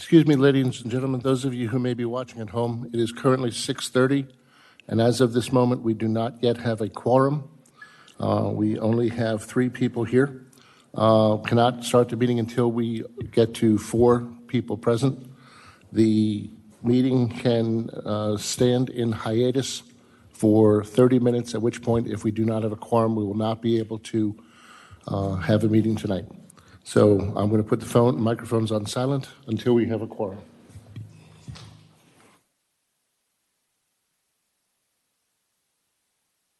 Excuse me, ladies and gentlemen, those of you who may be watching at home, it is currently 6:30, and as of this moment, we do not yet have a quorum. We only have 3 people here. Cannot start the meeting until we get to 4 people present. The meeting can stand in hiatus for 30 minutes, at which point, if we do not have a quorum, we will not be able to have a meeting tonight. So I'm going to put the microphones on silent until we have a quorum.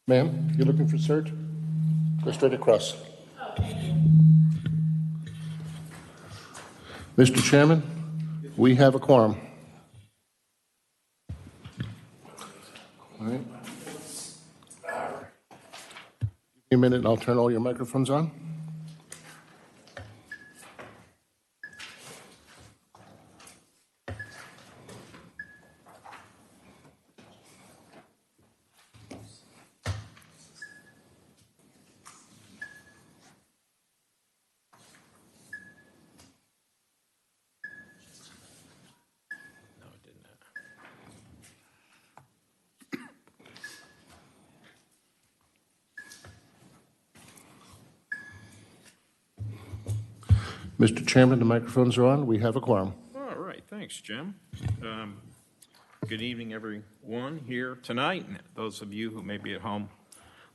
Ma'am, you're looking for cert? Go straight across. Mr. Chairman, we have a quorum. All right. Give me a minute and I'll turn all your microphones on. Mr. Chairman, the microphones are on. We have a quorum. All right. Thanks, Jim. Good evening, everyone here tonight, and those of you who may be at home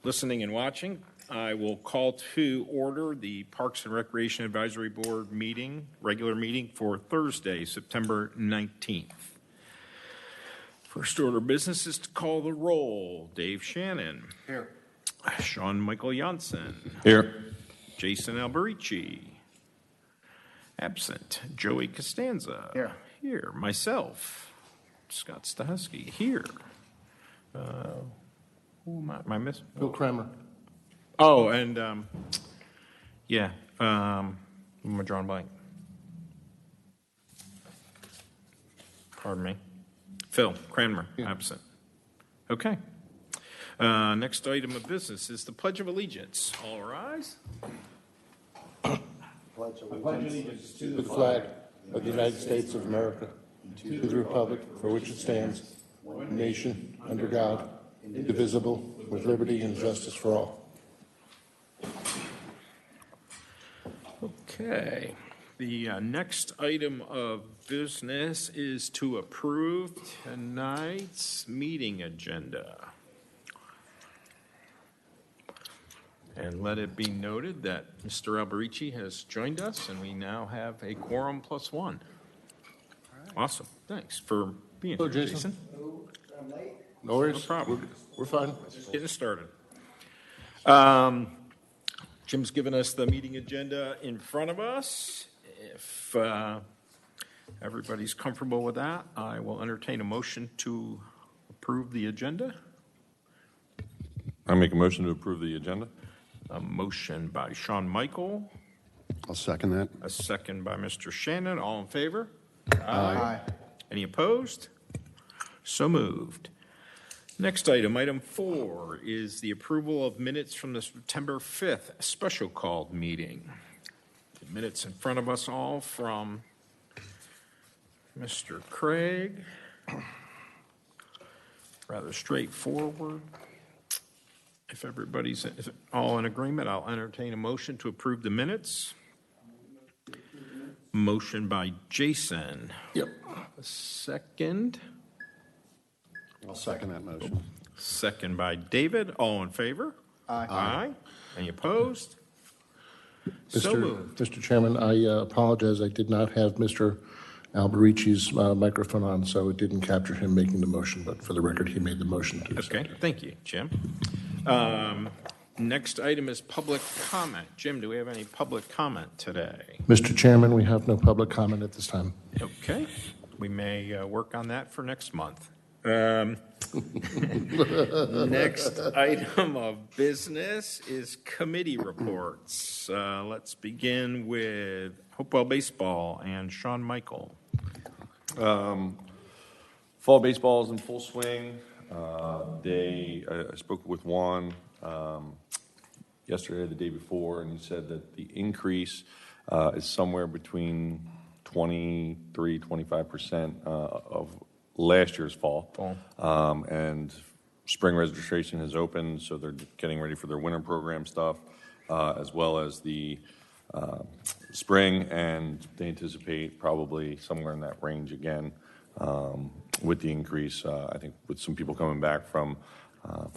listening and watching. I will call to order the Parks and Recreation Advisory Board regular meeting for Thursday, September 19th. First order of business is to call the roll. Dave Shannon. Here. Sean Michael Janssen. Here. Jason Alberici. Absent. Joey Costanza. Here. Here. Myself. Scott Stahusky. Here. Who am I missing? Bill Kramer. Oh, and I'm drawing blank. Pardon me. Phil Cranmer, absent. Okay. Next item of business is the Pledge of Allegiance. All rise. Pledge allegiance to the flag of the United States of America, to the republic for which it stands, one nation, under God, indivisible, with liberty and justice for all. Okay. The next item of business is to approve tonight's meeting agenda. And let it be noted that Mr. Alberici has joined us, and we now have a quorum plus 1. Right. Awesome. Thanks for being here, Jason. No worries. No problem. We're fine. Getting started. Jim's given us the meeting agenda in front of us. If everybody's comfortable with that, I will entertain a motion to approve the agenda. I make a motion to approve the agenda. A motion by Sean Michael. I'll second that. A second by Mr. Shannon. All in favor? Aye. Any opposed? So moved. Next item 4, is the approval of minutes from the September 5th special called meeting. The minutes in front of us all from Mr. Craig. Rather straightforward. If everybody's all in agreement, I'll entertain a motion to approve the minutes. Motion by Jason. Yep. A second. I'll second that motion. Second by David. All in favor? Aye. Aye. Any opposed? So moved. Mr. Chairman, I apologize. I did not have Mr. Alberici's microphone on, so it didn't capture him making the motion, but for the record, he made the motion to the Okay, thank you, Jim. Next item is public comment. Jim, do we have any public comment today? Mr. Chairman, we have no public comment at this time. Okay, we may work on that for next month. Next item of business is committee reports. Let's begin with Hopewell Baseball and Sean Michael. Fall baseball is in full swing. I spoke with Juan yesterday, the day before, and he said that the increase is somewhere between 23-25% of last year's fall. And spring registration has opened, so they're getting ready for their winter program stuff, as well as the spring, and they anticipate probably somewhere in that range again with the increase. I think with some people coming back from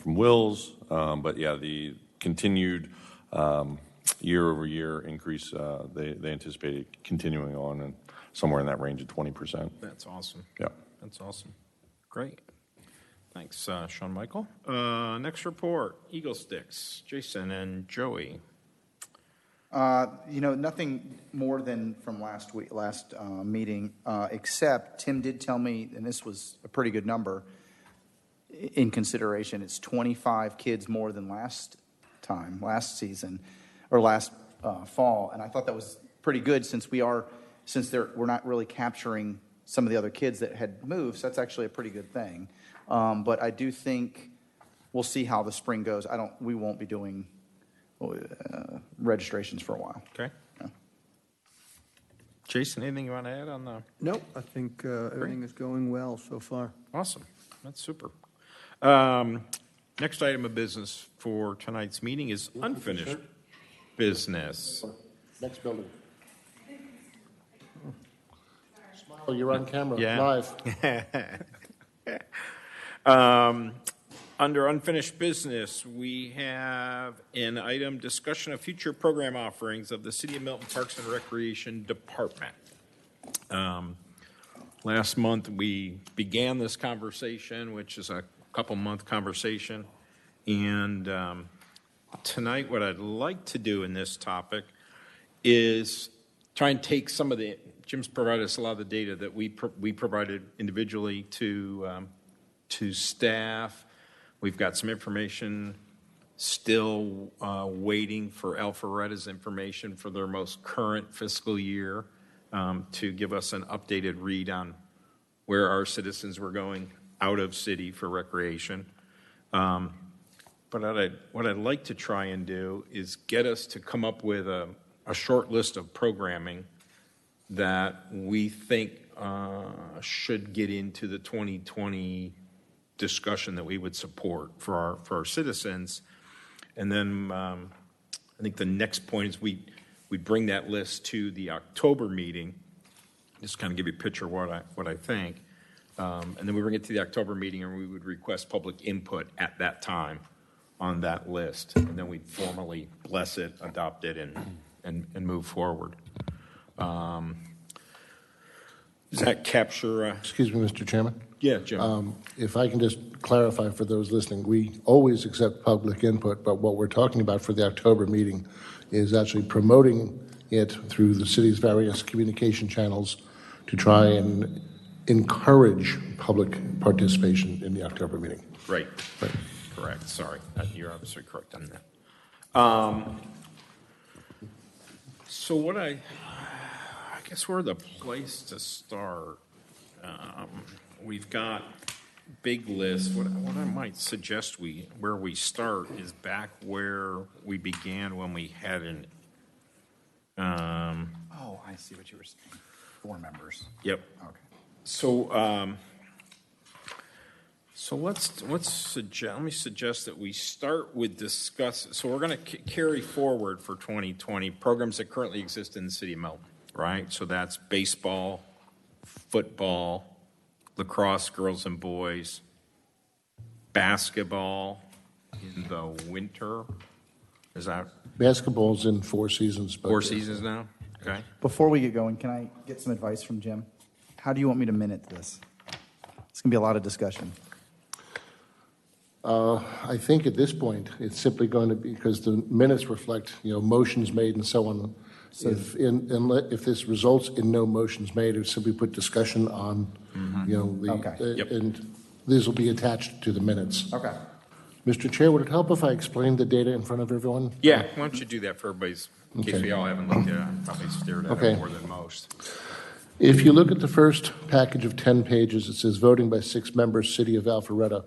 Wills, but yeah, the continued year-over-year increase, they anticipate it continuing on and somewhere in that range of 20%. That's awesome. Yeah. That's awesome. Great. Thanks, Sean Michael. Next report, Eagle Sticks, Jason and Joey. Nothing more than from last meeting, except Tim did tell me, and this was a pretty good number in consideration, it's 25 kids more than last season, or last fall, and I thought that was pretty good since we're not really capturing some of the other kids that had moved, so that's actually a pretty good thing. But I do think we'll see how the spring goes. We won't be doing registrations for a while. Okay. Yeah. Jason, anything you want to add on the? Nope, I think everything is going well so far. Awesome. That's super. Next item of business for tonight's meeting is unfinished business. Next building. Smile, you're on camera, Yeah. live. Under unfinished business, we have an item, discussion of future program offerings of the City of Milton Parks and Recreation Department. Last month, we began this conversation, which is a couple-month conversation. And tonight, what I'd like to do in this topic is try and take some of the, Jim's provided us a lot of the data that we provided individually to staff. We've got some information still waiting for Alpharetta's information for their most current fiscal year to give us an updated read on where our citizens were going out of city for recreation. But what I'd like to try and do is get us to come up with a short list of programming that we think should get into the 2020 discussion that we would support for our citizens. And then I think the next point is we bring that list to the October meeting, just kind of give you a picture of what I think. And then we bring it to the October meeting, and we would request public input at that time on that list. And then we'd formally bless it, adopt it, and move forward. Does that capture? Excuse me, Mr. Chairman. Yeah, Jim. If I can just clarify for those listening, we always accept public input, but what we're talking about for the October meeting is actually promoting it through the city's various communication channels to try and encourage public participation in the October meeting. Right. Correct. Sorry. You're obviously correct on that. So what I guess we're the place to start. We've got big lists. What I might suggest where we start is back where we began when we had an. Oh, I see what you were saying. 4 members. Yep. Okay. So let me suggest that we start with discuss. So we're going to carry forward for 2020 programs that currently exist in the city of Milton, right? So that's baseball, football, lacrosse, girls and boys, basketball in the winter. Is that Basketball's in 4 seasons. But 4 seasons now? Okay. Before we get going, can I get some advice from Jim? How do you want me to minute this? It's going to be a lot of discussion. I think at this point, it's simply going to be, because the minutes reflect, motions made and so on. So if this results in no motions made, it's simply put discussion on, Okay. Yep. and these will be attached to the minutes. Okay. Mr. Chair, would it help if I explained the data in front of everyone? Yeah, why don't you do that for everybody's, in case Okay. we all haven't looked at it, I probably stared at Okay. it more than most. If you look at the first package of 10 pages, it says voting by 6 members, City of Alpharetta.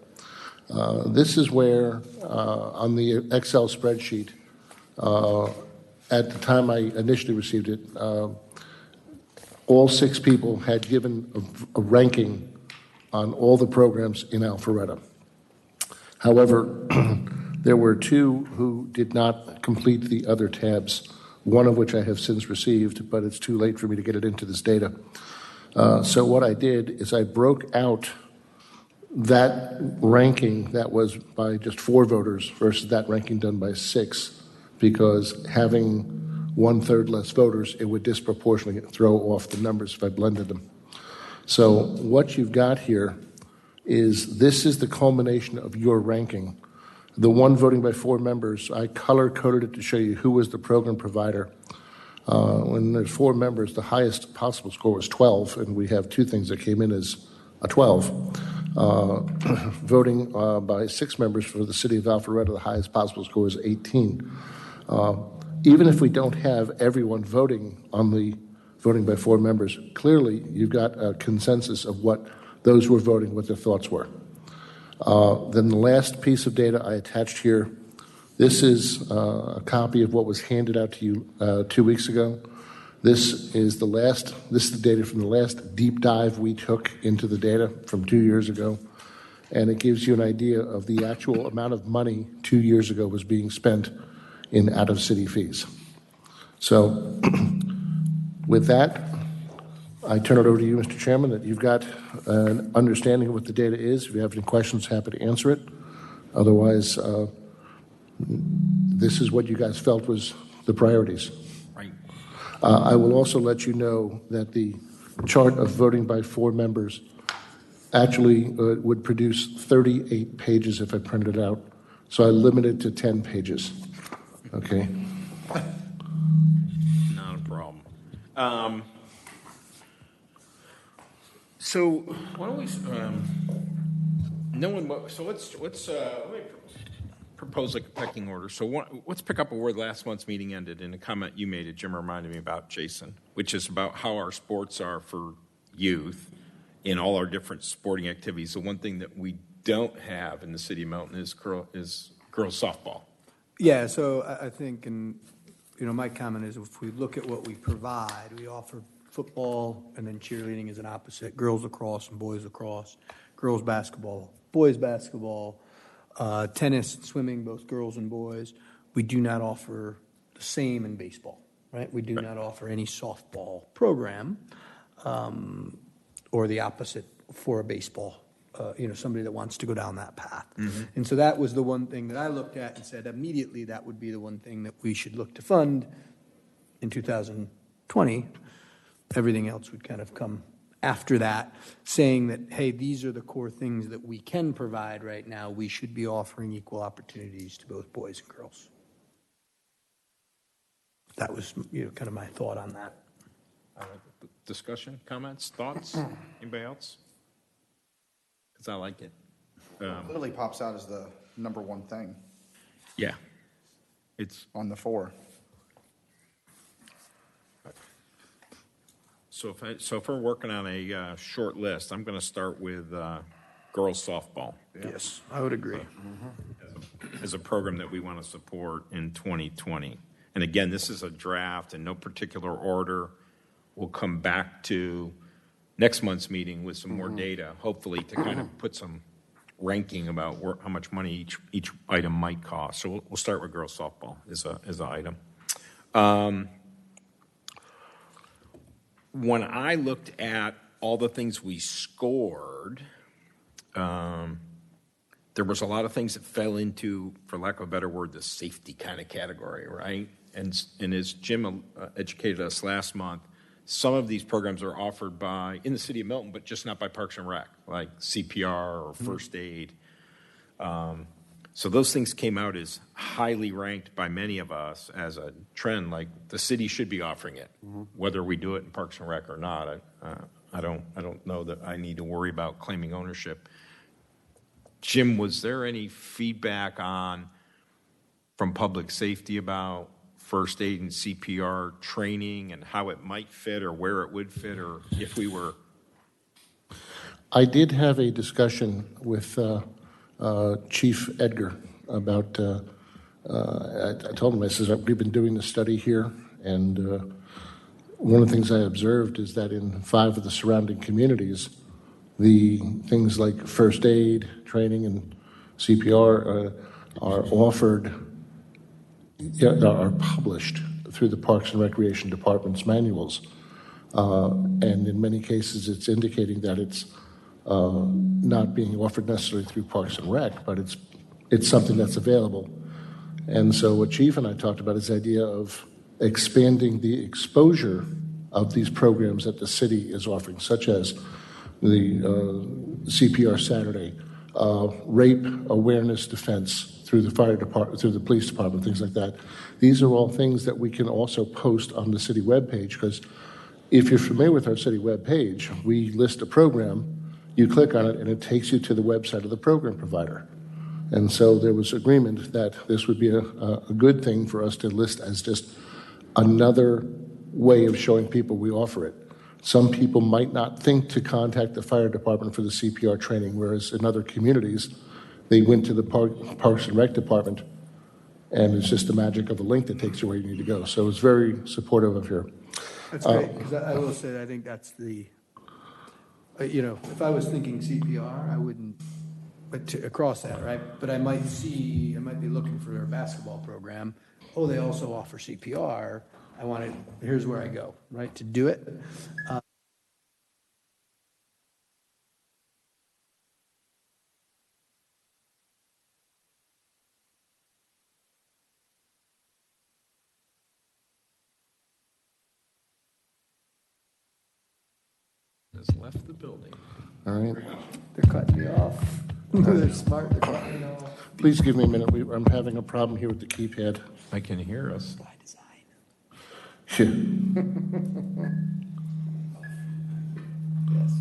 This is where, on the Excel spreadsheet, at the time I initially received it, all 6 people had given a ranking on all the programs in Alpharetta. However, there were 2 who did not complete the other tabs, one of which I have since received, but it's too late for me to get it into this data. So what I did is I broke out that ranking that was by just 4 voters versus that ranking done by 6, because having 1/3 less voters, it would disproportionately throw off the numbers if I blended them. So what you've got here is this is the culmination of your ranking. The one voting by 4 members, I color-coded it to show you who was the program provider. When there's 4 members, the highest possible score was 12, and we have 2 things that came in as a 12. Voting by 6 members for the city of Alpharetta, the highest possible score is 18. Even if we don't have everyone voting on the voting by 4 members, clearly you've got a consensus of what those who were voting, what their thoughts were. Then the last piece of data I attached here, this is a copy of what was handed out to you 2 weeks ago. This is the data from the last deep dive we took into the data from 2 years ago. And it gives you an idea of the actual amount of money 2 years ago was being spent in out-of-city fees. So with that, I turn it over to you, Mr. Chairman, that you've got an understanding of what the data is. If you have any questions, happy to answer it. Otherwise, this is what you guys felt was the priorities. Right. I will also let you know that the chart of voting by 4 members actually would produce 38 pages if I printed it out. So I limited it to 10 pages. Okay. Not a problem. So why don't we? So let's let me propose like a pecking order. So let's pick up where last month's meeting ended. In a comment you made, Jim reminded me about Jason, which is about how our sports are for youth in all our different sporting activities. The one thing that we don't have in the city of Milton is girls softball. Yeah, so I think, and, my comment is if we look at what we provide, we offer football, and then cheerleading is an opposite, girls lacrosse and boys lacrosse, girls basketball, boys basketball, tennis, swimming, both girls and boys. We do not offer the same in baseball, right? We do not offer any softball program, or the opposite for a baseball, somebody that wants to go down that path. Mm-hmm. And so that was the one thing that I looked at and said immediately that would be the one thing that we should look to fund in 2020. Everything else would kind of come after that, saying that, hey, these are the core things that we can provide right now. We should be offering equal opportunities to both boys and girls. That was kind of my thought on that. Discussion, comments, thoughts? Anybody else? Because I like it. Clearly pops out as the number one thing Yeah. It's on the 4. so if we're working on a short list, I'm going to start with girls softball. Yes, I would agree. As a program that we want to support in 2020. And again, this is a draft in no particular order. We'll come back to next month's meeting with some more data, hopefully to kind of put some ranking about how much money each item might cost. So we'll start with girls softball as an item. When I looked at all the things we scored, there was a lot of things that fell into, for lack of a better word, the safety kind of category, right? And as Jim educated us last month, some of these programs are offered in the city of Milton, but just not by Parks and Rec, like CPR or first aid. So those things came out as highly ranked by many of us as a trend, like the city should be offering it, whether we do it in Parks and Rec or not. I don't know that I need to worry about claiming ownership. Jim, was there any feedback from public safety about first aid and CPR training and how it might fit or where it would fit, or if we were? I did have a discussion with Chief Edgar about, I told him, I said, we've been doing this study here, and one of the things I observed is that in 5 of the surrounding communities, the things like first aid training and CPR are offered, are published through the Parks and Recreation Department's manuals. And in many cases, it's indicating that it's not being offered necessarily through Parks and Rec, but it's something that's available. And so what Chief and I talked about is the idea of expanding the exposure of these programs that the city is offering, such as the CPR Saturday, rape awareness defense through the fire department, through the police department, things like that. These are all things that we can also post on the city webpage, because if you're familiar with our city webpage, we list a program, you click on it, and it takes you to the website of the program provider. And so there was agreement that this would be a good thing for us to list as just another way of showing people we offer it. Some people might not think to contact the fire department for the CPR training, whereas in other communities, they went to the Parks and Rec department, and it's just the magic of a link that takes you where you need to go. So it's very supportive of here. That's great, because I will say that I think that's the, if I was thinking CPR, I wouldn't, across that, right? But I might be looking for their basketball program. Oh, they also offer CPR. Here's where I go, right, to do it. Has left the building. All right. They're cutting me off. They're smart, they're cutting me off. Please give me a minute. I'm having a problem here with the keypad. I can hear us. By design. Yes.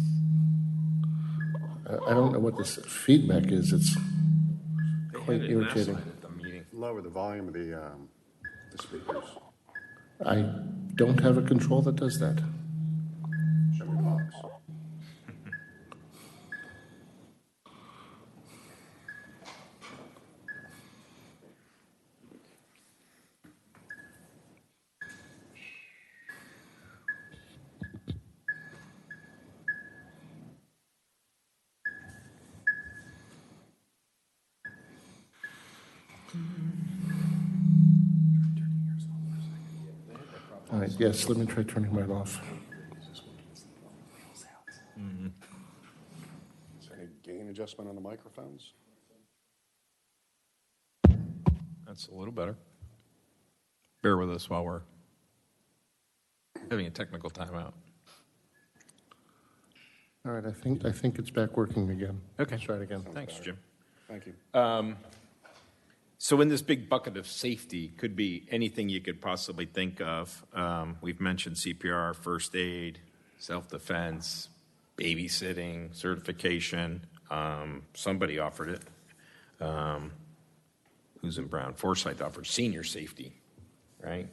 I don't know what this feedback is. It's They quite had it last irritating. night at the meeting. Lower the volume of the speakers. I don't have a control that does that. Show me the box. All right, yes, let me try turning mine off. Is there any gain adjustment on the microphones? That's a little better. Bear with us while we're having a technical timeout. All right, I think it's back working again. Okay. Let's try it again. Thanks, Jim. Thank you. So in this big bucket of safety, could be anything you could possibly think of. We've mentioned CPR, first aid, self-defense, babysitting, certification. Somebody offered it. Who's in Brown? Forsyth offered senior safety, right?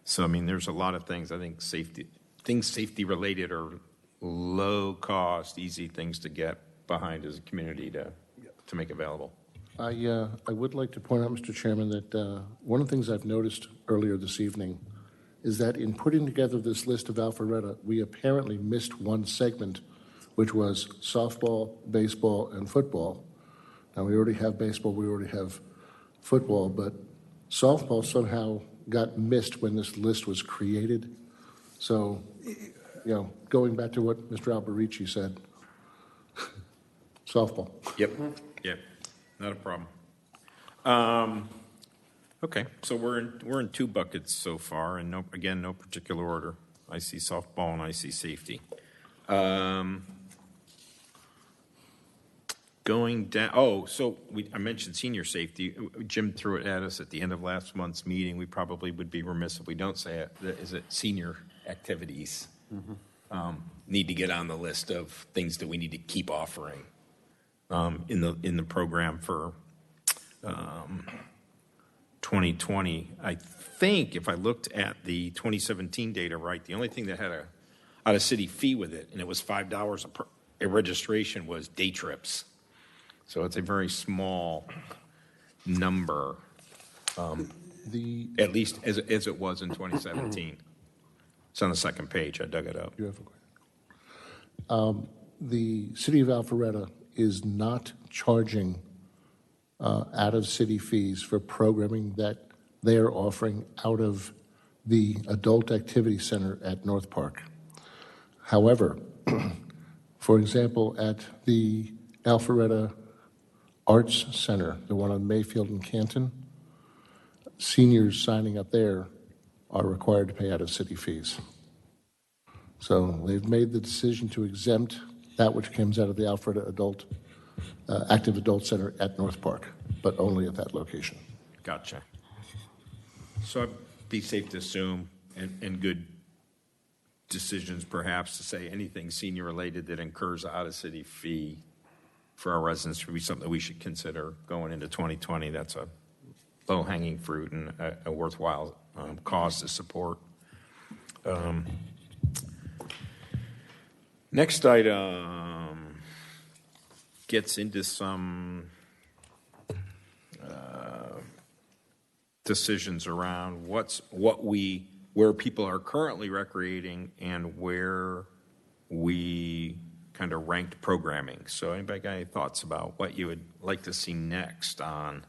So, I mean, there's a lot of things. I think safety related are low cost, easy things to get behind as a community to make available. I would like to point out, Mr. Chairman, that one of the things I've noticed earlier this evening is that in putting together this list of Alpharetta, we apparently missed one segment, which was softball, baseball, and football. Now, we already have baseball, we already have football, but softball somehow got missed when this list was created. So, going back to what Mr. Alberici said, softball. Yep. Not a problem. Okay, so we're in two buckets so far, and no particular order. I see softball and I see safety. Going down. I mentioned senior safety. Jim threw it at us at the end of last month's meeting. We probably would be remiss if we don't say it. Is it senior activities? Need to get on the list of things that we need to keep offering. In the program for 2020. I think if I looked at the 2017 data right, the only thing that had a out-of-city fee with it, and it was $5 a registration, was day trips. So it's a very small number, at least as it was in 2017. It's on the second page. I dug it up. You have a question. The city of Alpharetta is not charging out-of-city fees for programming that they are offering out of the Adult Activity Center at North Park. However, for example, at the Alpharetta Arts Center, the one on Mayfield and Canton, seniors signing up there are required to pay out-of-city fees. So they've made the decision to exempt that which comes out of the Alpharetta Active Adult Center at North Park, but only at that location. Gotcha. So I'd be safe to assume, and good decisions perhaps, to say anything senior-related that incurs a out-of-city fee for our residents would be something that we should consider going into 2020. That's a low-hanging fruit and a worthwhile cause to support. Next item gets into some decisions around where people are currently recreating and where we kind of ranked programming. So anybody got any thoughts about what you would like to see next on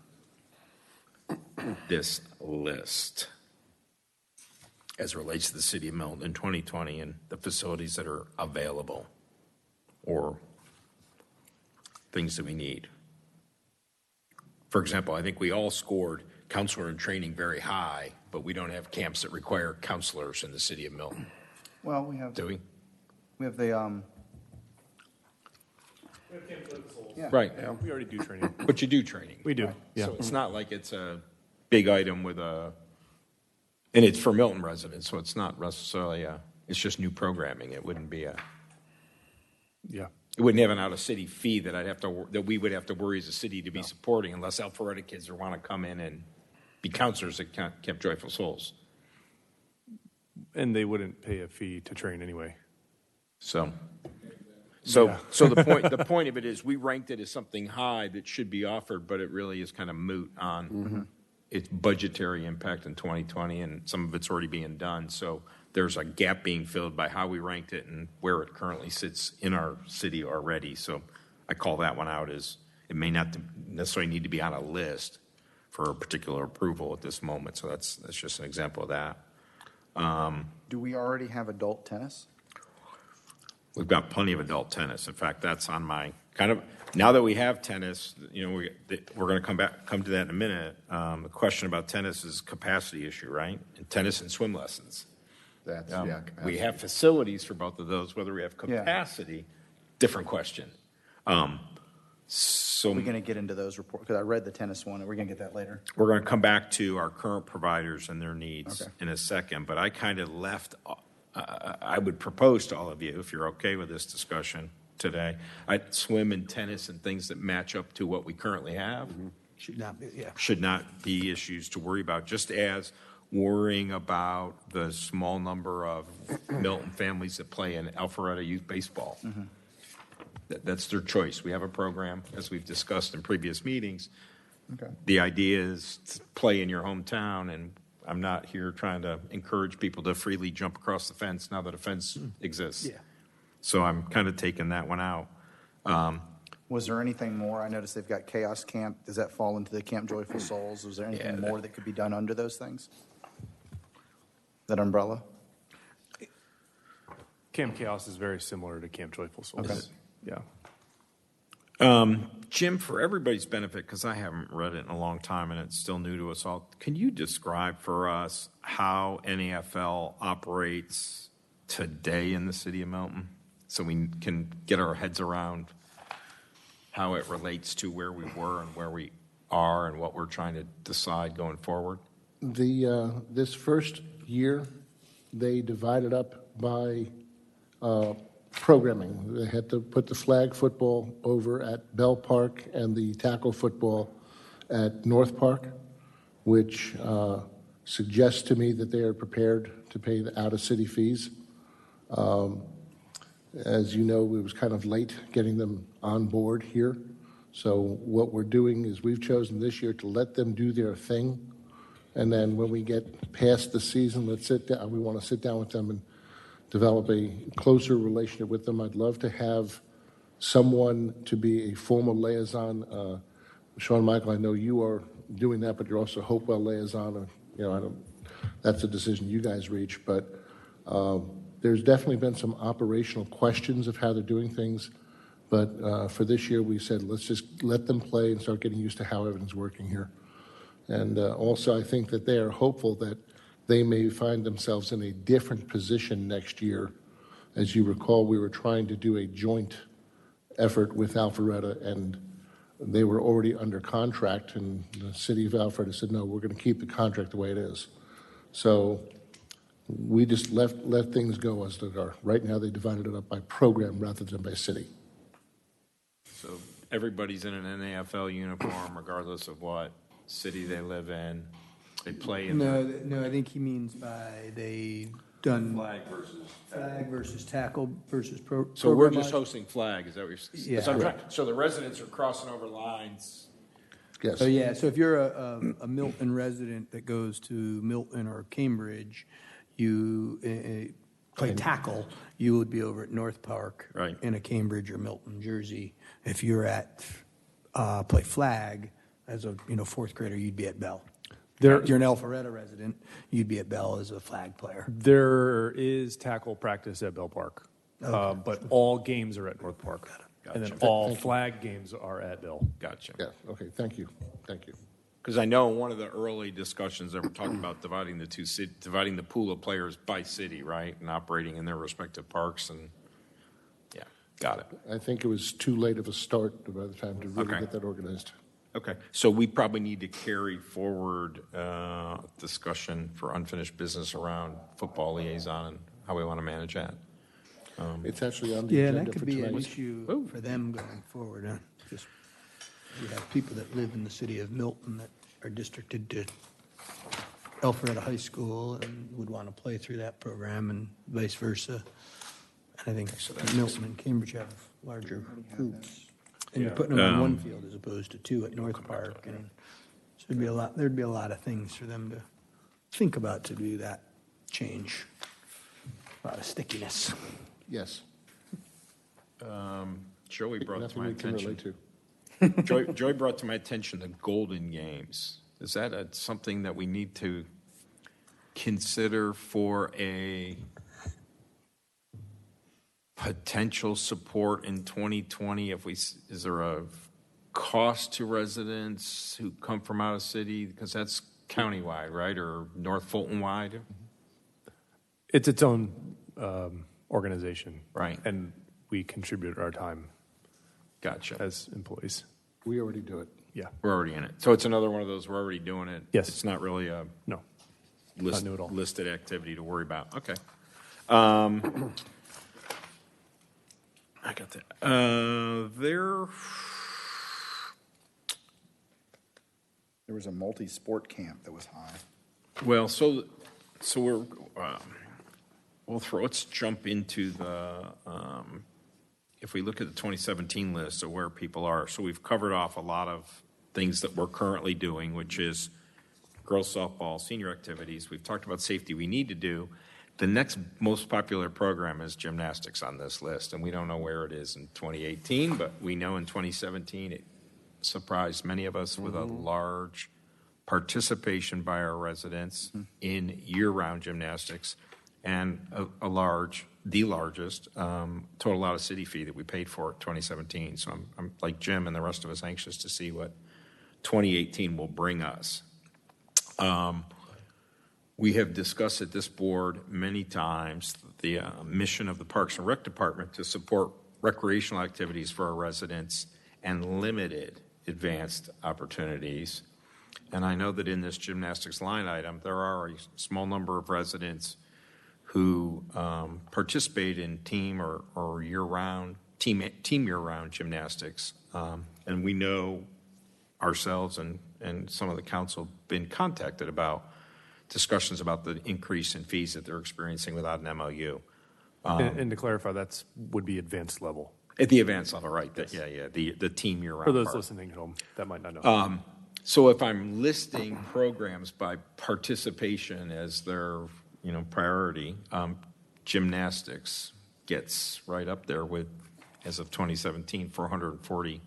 this list as it relates to the city of Milton in 2020 and the facilities that are available or things that we need? For example, I think we all scored counselor in training very high, but we don't have camps that require counselors in the city of Milton. Well, we have Do we? the yeah. Right. We already do training. But you do training. We do, yeah. So it's not like it's a big item and it's for Milton residents, so it's not necessarily it's just new programming. It wouldn't be Yeah. it wouldn't have an out-of-city fee that we would have to worry as a city to be supporting unless Alpharetta kids want to come in and be counselors at Camp Joyful Souls. And they wouldn't pay a fee to train anyway. So Yeah. the point of it is we ranked it as something high that should be offered, but it really is kind of moot on its budgetary impact in 2020, and some of it's already being done. So there's a gap being filled by how we ranked it and where it currently sits in our city already. So I call that one out as it may not necessarily need to be on a list for a particular approval at this moment. So that's just an example of that. Do we already have adult tennis? We've got plenty of adult tennis. In fact, that's on my kind of, now that we have tennis, we're going to come to that in a minute. The question about tennis is a capacity issue, right? And tennis and swim lessons. That's, We have facilities for both of those. Whether we have capacity, different question. So Are we going to get into those reports? Because I read the tennis one. Are we going to get that later? we're going to come back to our current providers and their needs Okay. in a second. But I kind of left, I would propose to all of you, if you're okay with this discussion today, I'd swim and tennis and things that match up to what we currently have. Should not be, yeah. Should not be issues to worry about, just as worrying about the small number of Milton families that play in Alpharetta youth baseball. That's their choice. We have a program, as we've discussed in previous meetings. Okay. The idea is to play in your hometown, and I'm not here trying to encourage people to freely jump across the fence now that a fence exists. Yeah. So I'm kind of taking that one out. Was there anything more? I noticed they've got Chaos Camp. Does that fall into the Camp Joyful Souls? Was there anything more that could be done under those things? That umbrella? Camp Chaos is very similar to Camp Joyful Souls. Okay. Yeah. Jim, for everybody's benefit, because I haven't read it in a long time and it's still new to us all, can you describe for us how NAFL operates today in the city of Milton so we can get our heads around how it relates to where we were and where we are and what we're trying to decide going forward? This first year, they divided up by programming. They had to put the flag football over at Bell Park and the tackle football at North Park, which suggests to me that they are prepared to pay the out-of-city fees. As you know, it was kind of late getting them on board here. So what we're doing is we've chosen this year to let them do their thing And then when we get past the season, let's sit down. We want to sit down with them and develop a closer relationship with them. I'd love to have someone to be a formal liaison. Sean Michael, I know you are doing that, but you're also Hopewell liaison. That's a decision you guys reach. But there's definitely been some operational questions of how they're doing things. But for this year, we said, let's just let them play and start getting used to how everything's working here. And also, I think that they are hopeful that they may find themselves in a different position next year. As you recall, we were trying to do a joint effort with Alpharetta, and they were already under contract, and the city of Alpharetta said, no, we're going to keep the contract the way it is. So we just let things go as they are. Right now, they divided it up by program rather than by city. So everybody's in an NAFL uniform regardless of what city they live in. They play in No, I think he means by they done flag versus tackle versus So we're program just wise. hosting flag, is that what you're saying? Yeah. That's what I'm trying- So the residents are crossing over lines. Yes. So yeah, so if you're a Milton resident that goes to Milton or Cambridge, you play tackle, you would be over at North Park Right. in a Cambridge or Milton jersey. If you're at play flag as a fourth grader, you'd be at Bell. There- If you're an Alpharetta resident, you'd be at Bell as a flag player. There is tackle practice at Bell Park, but all games are at North Park. And then all flag games are at Bell. Gotcha. Yeah, okay, thank you. Because I know in one of the early discussions they were talking about dividing the pool of players by city, right? And operating in their respective parks and, yeah, got it. I think it was too late of a start by the time to really Okay. get that organized. Okay, so we probably need to carry forward discussion for unfinished business around football liaison and how we want to manage that. It's actually on the Yeah, agenda that for could be an tonight. issue for them going forward. Huh? Just you have people that live in the city of Milton that are districted to Alpharetta High School and would want to play through that program, and vice versa. And I think Milton and Cambridge have larger groups, and you're putting them on one field as opposed to two at North Park, and so there'd be a lot of things for them to think about to do that change. A lot of stickiness. Yes. Joey brought to Nothing my we can attention. relate to. Joey brought to my attention the Golden Games. Is that something that we need to consider for a potential support in 2020? Is there a cost to residents who come from out of city? Because that's countywide, right, or North Fulton wide? It's its own organization. Right. And we contribute our time Gotcha. as employees. We already do it. Yeah. We're already in it. So it's another one of those, we're already doing it. Yes. It's not really a No. Not new at all. listed activity to worry about. Okay. I got that. There was a multi-sport camp that was high. Well, so we're, let's jump into the, if we look at the 2017 list of where people are. So we've covered off a lot of things that we're currently doing, which is girls softball, senior activities. We've talked about safety we need to do. The next most popular program is gymnastics on this list, and we don't know where it is in 2018, but we know in 2017 it surprised many of us with a large participation by our residents in year-round gymnastics and the largest total out of city fee that we paid for in 2017. So I'm like Jim and the rest of us anxious to see what 2018 will bring us. We have discussed at this board many times the mission of the Parks and Rec Department to support recreational activities for our residents and limited advanced opportunities. And I know that in this gymnastics line item, there are a small number of residents who participate in team or year-round, team year-round gymnastics. And we know ourselves and some of the council have been contacted about discussions about the increase in fees that they're experiencing without an MOU. And to clarify, would be advanced level. At the advanced level, right? The team year-round For those part. listening at home, that might not know. So if I'm listing programs by participation as their, priority, gymnastics gets right up there with, as of 2017, 440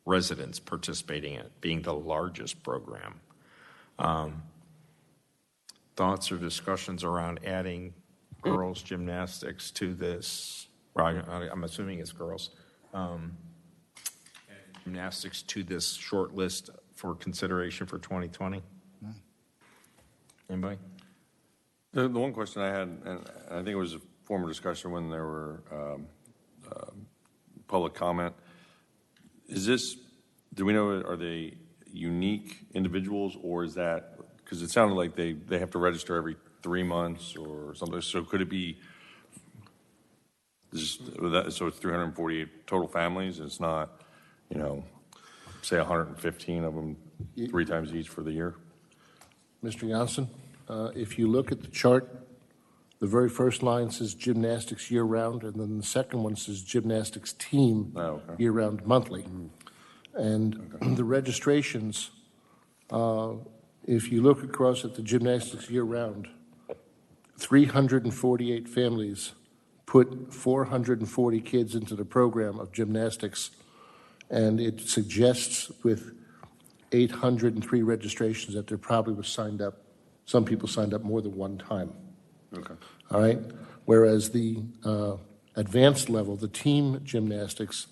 residents participating in it, being the largest program. Thoughts or discussions around adding girls gymnastics to this? Well, I'm assuming it's girls. Gymnastics to this short list for consideration for 2020? Anybody? The one question I had, and I think it was a former discussion when there were public comment, do we know, are they unique individuals, or is that, because it sounded like they have to register every 3 months or something, so could it be, so it's 348 total families, and it's not, say 115 of them 3 times each for the year? Mr. Janssen, if you look at the chart, the very first line says gymnastics year-round, and then the second one says gymnastics team year-round monthly. And the registrations, if you look across at the gymnastics year-round, 348 families put 440 kids into the program of gymnastics, and it suggests with 803 registrations that there probably was signed up, some people signed up more than one time. Okay. All right? Whereas the advanced level, the team gymnastics,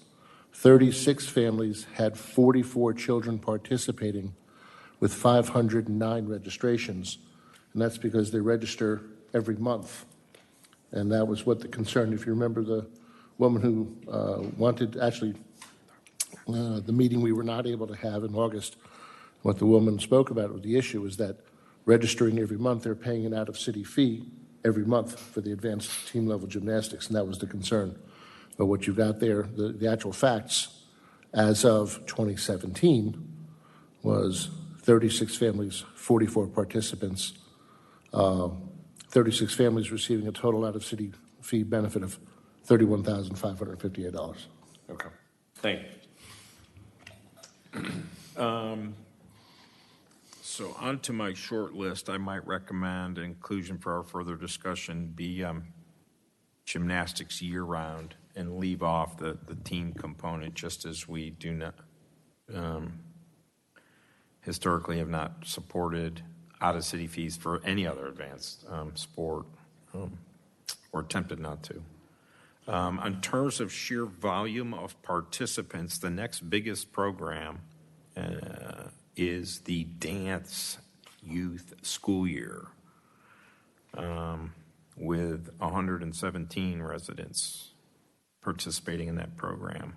36 families had 44 children participating with 509 registrations. And that's because they register every month. And that was what the concern, if you remember the woman who wanted, actually, the meeting we were not able to have in August, what the woman spoke about with the issue is that registering every month, they're paying an out-of-city fee every month for the advanced team level gymnastics, and that was the concern. But what you got there, the actual facts, as of 2017, was 36 families, 44 participants, 36 families receiving a total out-of-city fee benefit of $31,558. Okay. Thank you. So onto my short list, I might recommend inclusion for our further discussion be gymnastics year-round and leave off the team component, just as we do not historically have not supported out-of-city fees for any other advanced sport or attempted not to. In terms of sheer volume of participants, the next biggest program is the dance youth school year with 117 residents participating in that program.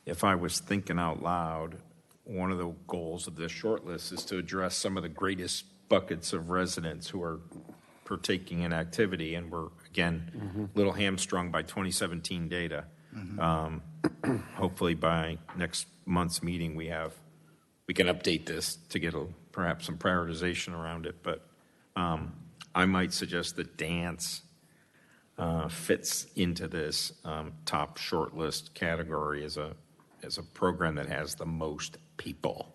If I was thinking out loud, one of the goals of this short list is to address some of the greatest buckets of residents who are partaking in activity, and we're, again, a little hamstrung by 2017 data. Hopefully by next month's meeting we can update this to get perhaps some prioritization around it. But I might suggest that dance fits into this top short list category as a program that has the most people.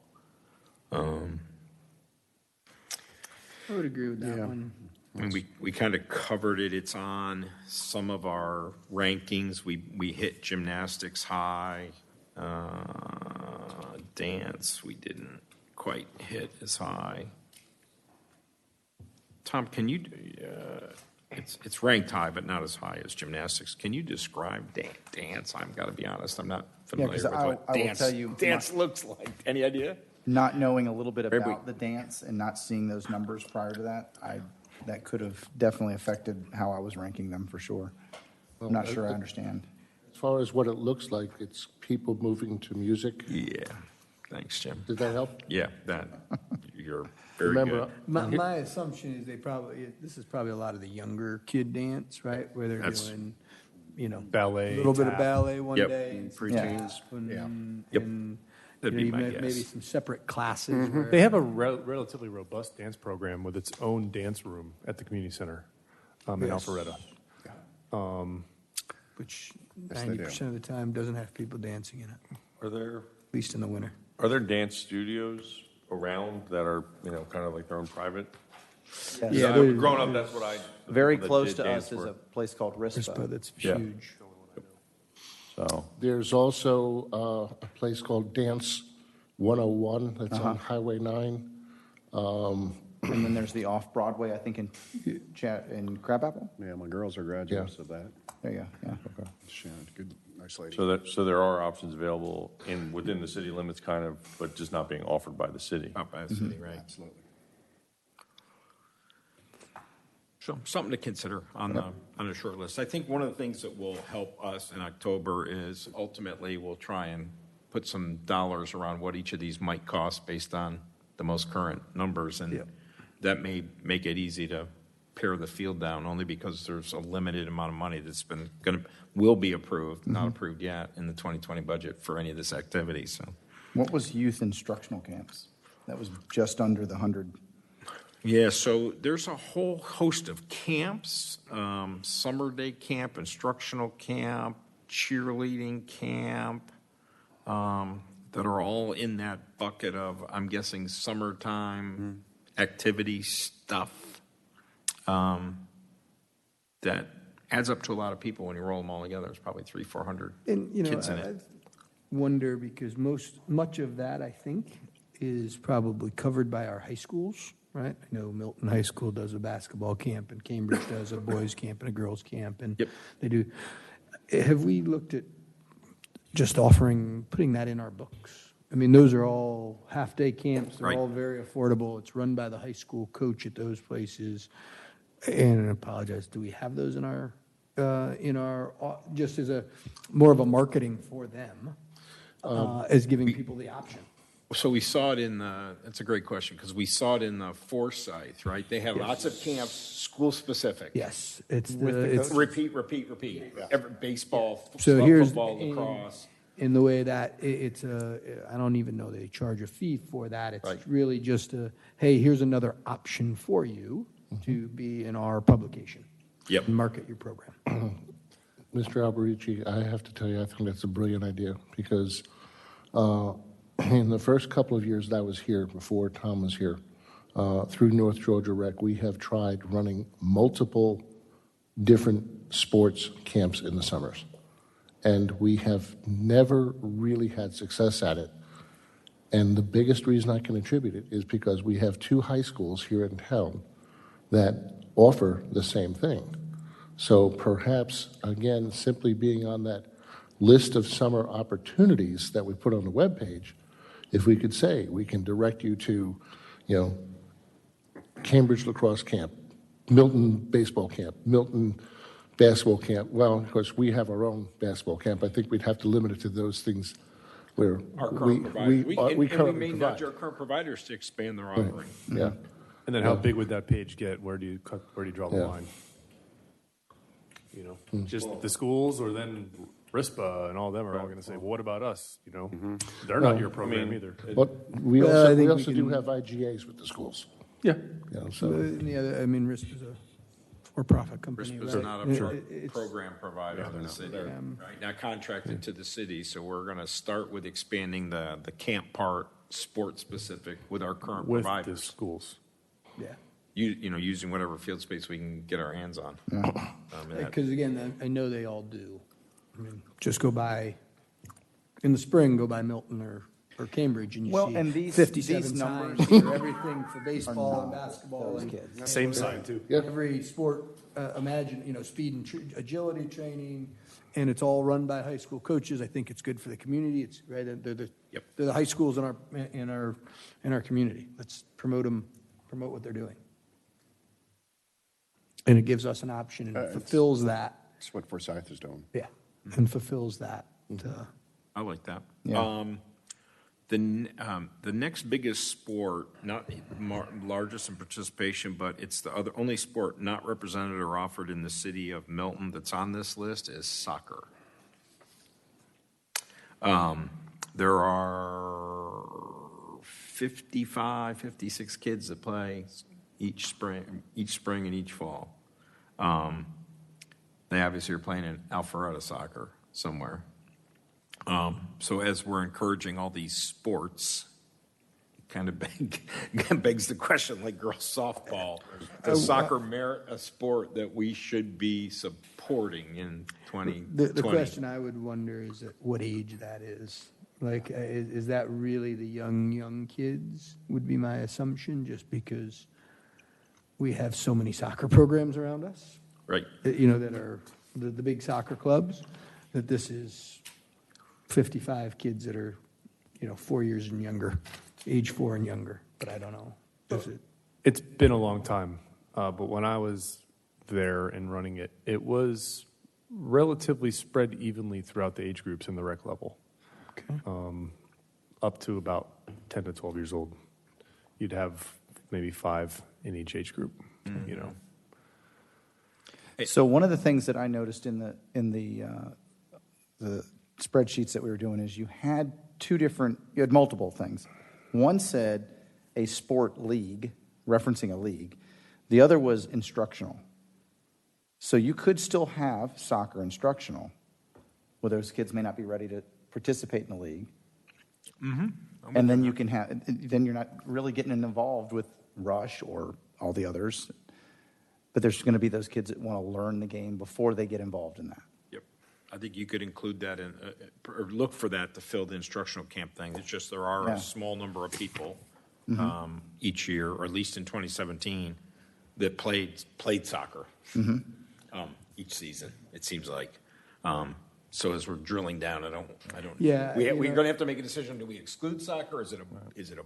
I would agree with that one. And we kind of covered it. It's on some of our rankings. We hit gymnastics high. Dance we didn't quite hit as high. Tom, can you? It's ranked high, but not as high as gymnastics. Can you describe dance? I've got to be honest. I'm not familiar with what dance, will tell you dance looks like. Any idea? Not knowing a little bit about the dance and not seeing those numbers prior to that, that could have definitely affected how I was ranking them for sure. I'm not sure I understand. As far as what it looks like, it's people moving to music. Yeah. Thanks, Jim. Did that help? Yeah, you're very Remember, good. My assumption is this is probably a lot of the younger kid dance, right? Where they're doing, Ballet, a little bit of tap. ballet one Yep. day. and some Preteens. tap and, Yep. and, That'd be my maybe guess. some separate classes. Where, They have a relatively robust dance program with its own dance room at the community center in Alpharetta. which 90% of the time doesn't have people dancing in it. Are there least in the winter. Are there dance studios around that are, kind of like their own private? Yes. Growing up, that's what the Very people that close did to dance us is were. a place called RISPA. RISPA, that's Yeah. huge. So, There's also a place called Dance 101 that's on Highway 9. And then there's the off-Broadway, I think, in Crabapple? Yeah, my girls are graduates of that. There you go, yeah. Shannon, good, nice lady. so there are options available within the city limits, kind of, but just not being offered by the city. Up by the city, right? Absolutely. So something to consider on the short list. I think one of the things that will help us in October is ultimately we'll try and put some dollars around what each of these might cost based on the most current numbers, and that may make it easy to pare the field down, only because there's a limited amount of money that's will be approved, not approved yet, in the 2020 budget for any of this activity. So, What was youth instructional camps? That was just under the 100. yeah, so there's a whole host of camps, summer day camp, instructional camp, cheerleading camp, that are all in that bucket of, I'm guessing, summertime activity stuff. That adds up to a lot of people when you roll them all together. It's probably 300-400 And, kids in I it. wonder, because much of that, I think, is probably covered by our high schools, right? I know Milton High School does a basketball camp, and Cambridge does a boys' camp and a girls' camp, and Yep. they do. Have we looked at just putting that in our books? I mean, those are all half-day camps. They're Right. all very affordable. It's run by the high school coach at those places. And I apologize, do we have those in our, just as more of a marketing for them, as giving people the option? So we saw it that's a great question, because we saw it in the Forsyth, right? They have lots of camps, school-specific. Yes, it's Repeat. Every baseball, So here's football, lacrosse. in the way that it's I don't even know they charge a fee for that. It's Right. really just hey, here's another option for you to be in our publication. Yep. And market your program. Mr. Alberici, I have to tell you, I think that's a brilliant idea, because in the first couple of years that I was here, before Tom was here, through North Georgia Rec, we have tried running multiple different sports camps in the summers. And we have never really had success at it. And the biggest reason I can attribute it is because we have two high schools here in town that offer the same thing. So perhaps, again, simply being on that list of summer opportunities that we put on the webpage, if we could say, we can direct you to, Cambridge lacrosse camp, Milton baseball camp, Milton basketball camp. Well, of course, we have our own basketball camp. I think we'd have to limit it to those things where Our current providers. We currently may provide. nudge our current providers to expand their offering. Yeah. And then how big would that page get? Where do you draw the Yeah. line? Just the schools, or then RISPA and all them are all going to say, well, what about us? They're not your program either. But we Well, I also, think we we also do can- have IGAs with the schools. Yeah. So RISP is a for-profit company. RISPA's right? not a program provider in the city, right? Not contracted to the city, so we're going to start with expanding the camp part, sport-specific, with our current With the providers. schools. Yeah. Using whatever field space we can get our hands on. And that- Because again, I know they all do. I mean, just go by, in the spring, go by Milton or Cambridge, and you Well, see and these 57 numbers signs for everything for baseball and basketball. Those and kids. Same sign, too. Yeah. Every sport, imagine, speed and agility training, and it's all run by high school coaches. I think it's good for the community. It's right. They're the high schools in our community. Let's promote what they're doing, and it gives us an option and fulfills that. That's what Forsyth is doing. Yeah, and fulfills that. I like that. Yeah. The next biggest sport, not largest in participation, but it's the only sport not represented or offered in the city of Milton that's on this list, is soccer. There are 56 kids that play each spring and each fall. They obviously are playing in Alpharetta soccer somewhere. So as we're encouraging all these sports, it kind of begs the question, like girls softball, does soccer merit a sport that we should be supporting in 2020? The question I would wonder is at what age that is. Like, is that really the young kids would be my assumption, just because we have so many soccer programs around us, Right. that are the big soccer clubs, that this is 55 kids that are, 4 years and younger, age 4 and younger, but I don't know. Is it? It's been a long time, but when I was there and running it, it was relatively spread evenly throughout the age groups in the rec level. Okay. Up to about 10 to 12 years old. You'd have maybe 5 in each age group, So one of the things that I noticed in the spreadsheets that we were doing is you had multiple things. One said a sport league, referencing a league. The other was instructional. So you could still have soccer instructional, where those kids may not be ready to participate in the league. Mm-hmm. And then then you're not really getting involved with Rush or all the others. But there's going to be those kids that want to learn the game before they get involved in that. Yep. I think you could include that in, or look for that to fill the instructional camp thing. It's just there are a small number of people each year, or at least in 2017, that played soccer each season, it seems like. So as we're drilling down, I don't. Yeah, We're going to have to make a decision. Do we exclude soccer? Or is it a?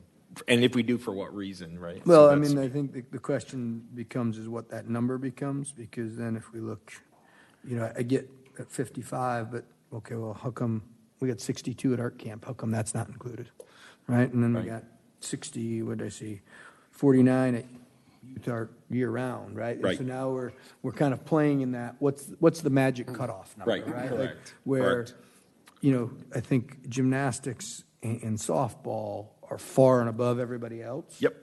And if we do, for what reason, right? Well, So I that's- mean, I think the question becomes is what that number becomes, because then if we look, I get at 55, but okay, well, how come we got 62 at art camp? How come that's not included, right? And then we got 60, what did I see, 49 at youth art year round, right? And Right. so now we're kind of playing in that. What's the magic cutoff number, Right, right? correct, Like where, correct. I think gymnastics and softball are far and above everybody else. Yep.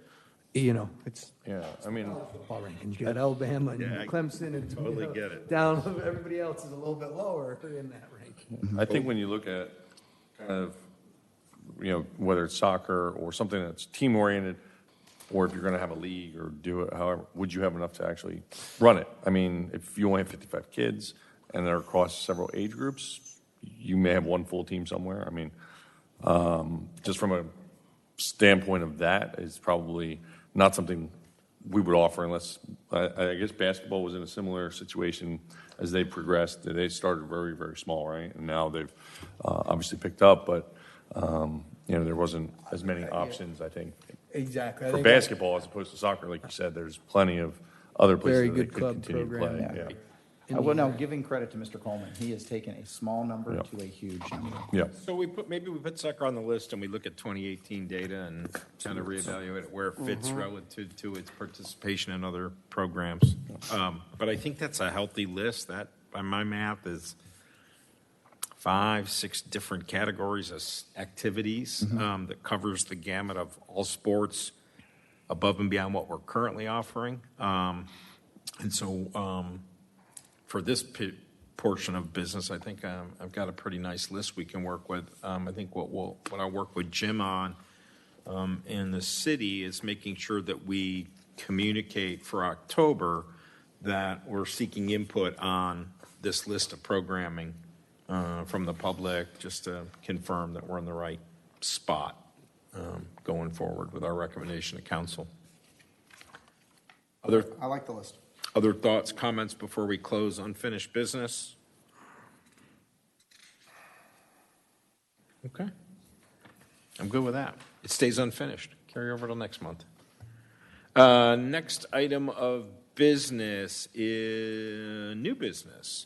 It's Yeah, I mean, football rankings. You got Alabama and Yeah, I Clemson, and totally get it. down. Everybody else is a little bit lower in that ranking. I think when you look at kind of, whether it's soccer or something that's team-oriented, or if you're going to have a league or do it, however, would you have enough to actually run it? I mean, if you only have 55 kids and they're across several age groups, you may have one full team somewhere. I mean, just from a standpoint of that is probably not something we would offer unless, I guess basketball was in a similar situation as they progressed. They started very, very small, right? And now they've obviously picked up, but, there wasn't as many options, I think. Exactly. For basketball as opposed to soccer, like you said, there's plenty of other Very places that they good could club continue to program. play. Yeah. Well, now, giving credit to Mr. Coleman, he has taken a small number Yeah. to a huge number. Yeah. So maybe we put soccer on the list and we look at 2018 data and kind of reevaluate it where it fits relative to its participation in other programs. But I think that's a healthy list. That, by my math, is 5-6 different categories of activities that covers the gamut of all sports above and beyond what we're currently offering. And so for this portion of business, I think I've got a pretty nice list we can work with. I think what I'll work with Jim on in the city is making sure that we communicate for October that we're seeking input on this list of programming from the public, just to confirm that we're in the right spot going forward with our recommendation to council. I like the list. Other thoughts, comments before we close unfinished business? Okay. I'm good with that. It stays unfinished. Carry over till next month. Next item of business is new business.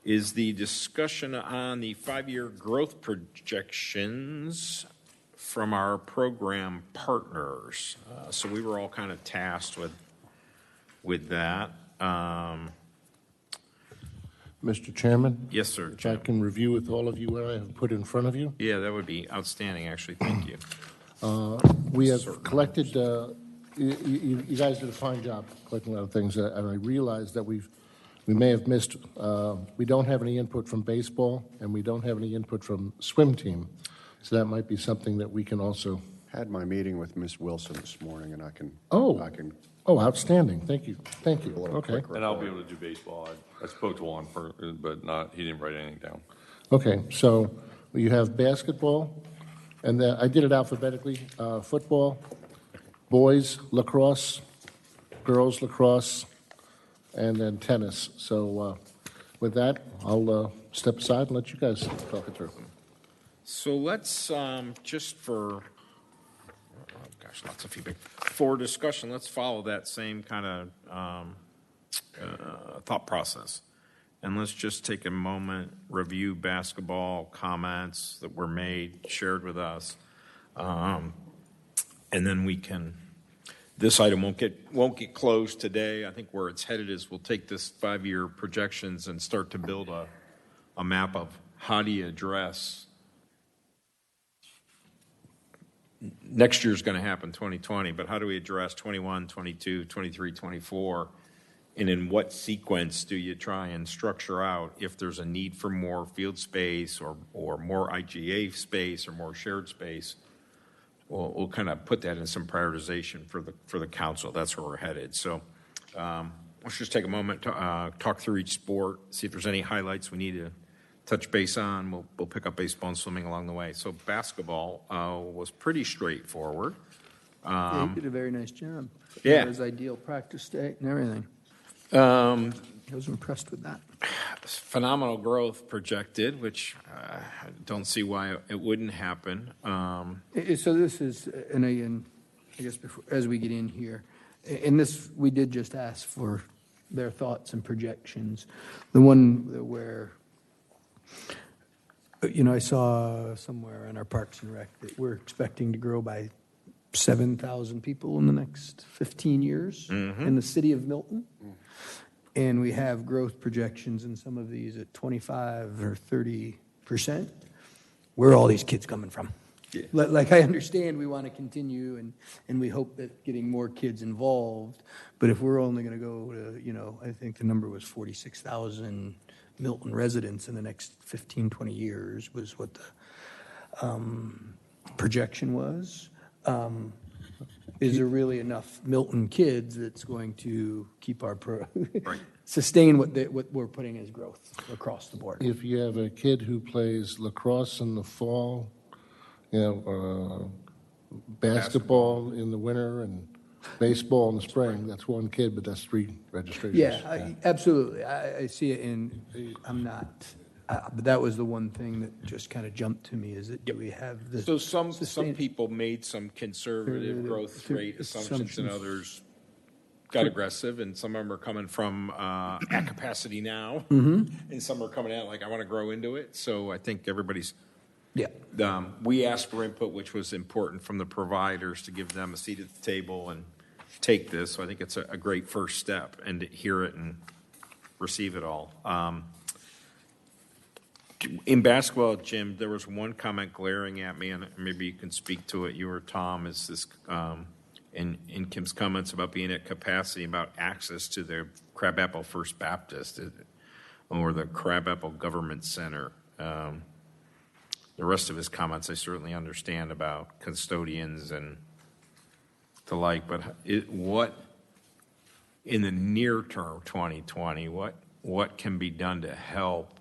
Is the discussion on the 5-year growth projections from our program partners. So we were all kind of tasked with that. Mr. Chairman? Yes, sir. If I Jim. can review with all of you what I have put in front of you. Yeah, that would be outstanding, actually. Thank you. We have collected, you guys did a fine job collecting a lot of things, and I realize that we've we may have missed, we don't have any input from baseball, and we don't have any input from swim team. So that might be something that we can also, Had my meeting with Ms. Wilson this morning, and I can. Oh. I can. oh, outstanding, thank you, thank you, A little okay. quick And I'll be able to do baseball. I spoke to Juan, but not, he didn't write anything down. Okay, so you have basketball, and then I did it alphabetically, football, boys lacrosse, girls lacrosse, and then tennis. So with that, I'll step aside and let you guys talk it through. So let's, just for, oh gosh, lots of feedback. For discussion, let's follow that same kind of thought process. And let's just take a moment, review basketball comments that were made, shared with us. And then we can, this item won't get closed today. I think where it's headed is we'll take this 5-year projections and start to build a map of how do you address next year's going to happen 2020, but how do we address 21, 22, 23, 24? And in what sequence do you try and structure out if there's a need for more field space or more IGA space or more shared space? We'll kind of put that in some prioritization for the council. That's where we're headed. So let's just take a moment to talk through each sport, see if there's any highlights we need to touch base on. We'll pick up baseball and swimming along the way. So basketball was pretty straightforward. Yeah, he did a very nice job. Yeah. It was ideal practice day and everything. I was impressed with that. Phenomenal growth projected, which I don't see why it wouldn't happen. So this is, and again, I guess before, as we get in here, and this, we did just ask for their thoughts and projections. The one where, I saw somewhere in our Parks and Rec that we're expecting to grow by 7,000 people in the next 15 years in the city of Milton. And we have growth projections in some of these at 25 or 30%. Where are all these kids coming from? Yeah. Like I understand we want to continue and we hope that getting more kids involved, but if we're only going to go to, I think the number was 46,000 Milton residents in the next 15, 20 years was what the projection was. Is there really enough Milton kids that's going to keep our sustain what we're putting as growth across the board? If you have a kid who plays lacrosse in the fall, basketball in the winter and baseball in the spring, that's one kid, but that's 3 registrations. Yeah, absolutely. I see it I'm not, but that was the one thing that just kind of jumped to me is that do we have the. So some people made some conservative growth rate assumptions and others got aggressive, and some of them are coming from at capacity now, and some are coming out like I want to grow into it. So I think everybody's. Yeah. We asked for input, which was important from the providers to give them a seat at the table and take this. So I think it's a great first step, and to hear it and receive it all. In basketball, Jim, there was one comment glaring at me, and maybe you can speak to it. You or Tom, is this in Kim's comments about being at capacity, about access to the Crabapple First Baptist or the Crabapple Government Center. The rest of his comments I certainly understand about custodians and the like, but what in the near term, 2020, what can be done to help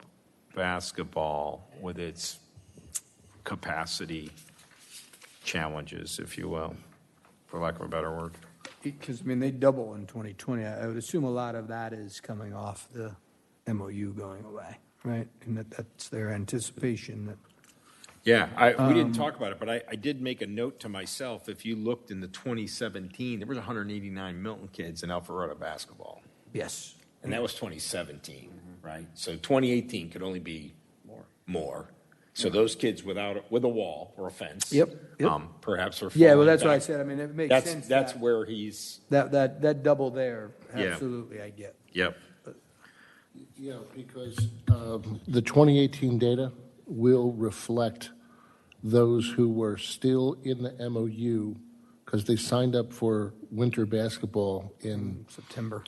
basketball with its capacity challenges, if you will, for lack of a better word? Because, they double in 2020. I would assume a lot of that is coming off the MOU going away, right? And that's their anticipation that. Yeah, we didn't talk about it, but I did make a note to myself. If you looked in the 2017, there was 189 Milton kids in Alpharetta basketball. Yes. And that was 2017, right? So 2018 could only be more. So those kids with a wall or a fence, Yep. perhaps are. Yeah, well, that's falling why I back. said, it makes sense. That's where he's. That double there, Yeah. absolutely, I get. Yep. Yeah, because the 2018 data will reflect those who were still in the MOU because they signed up for winter basketball in September,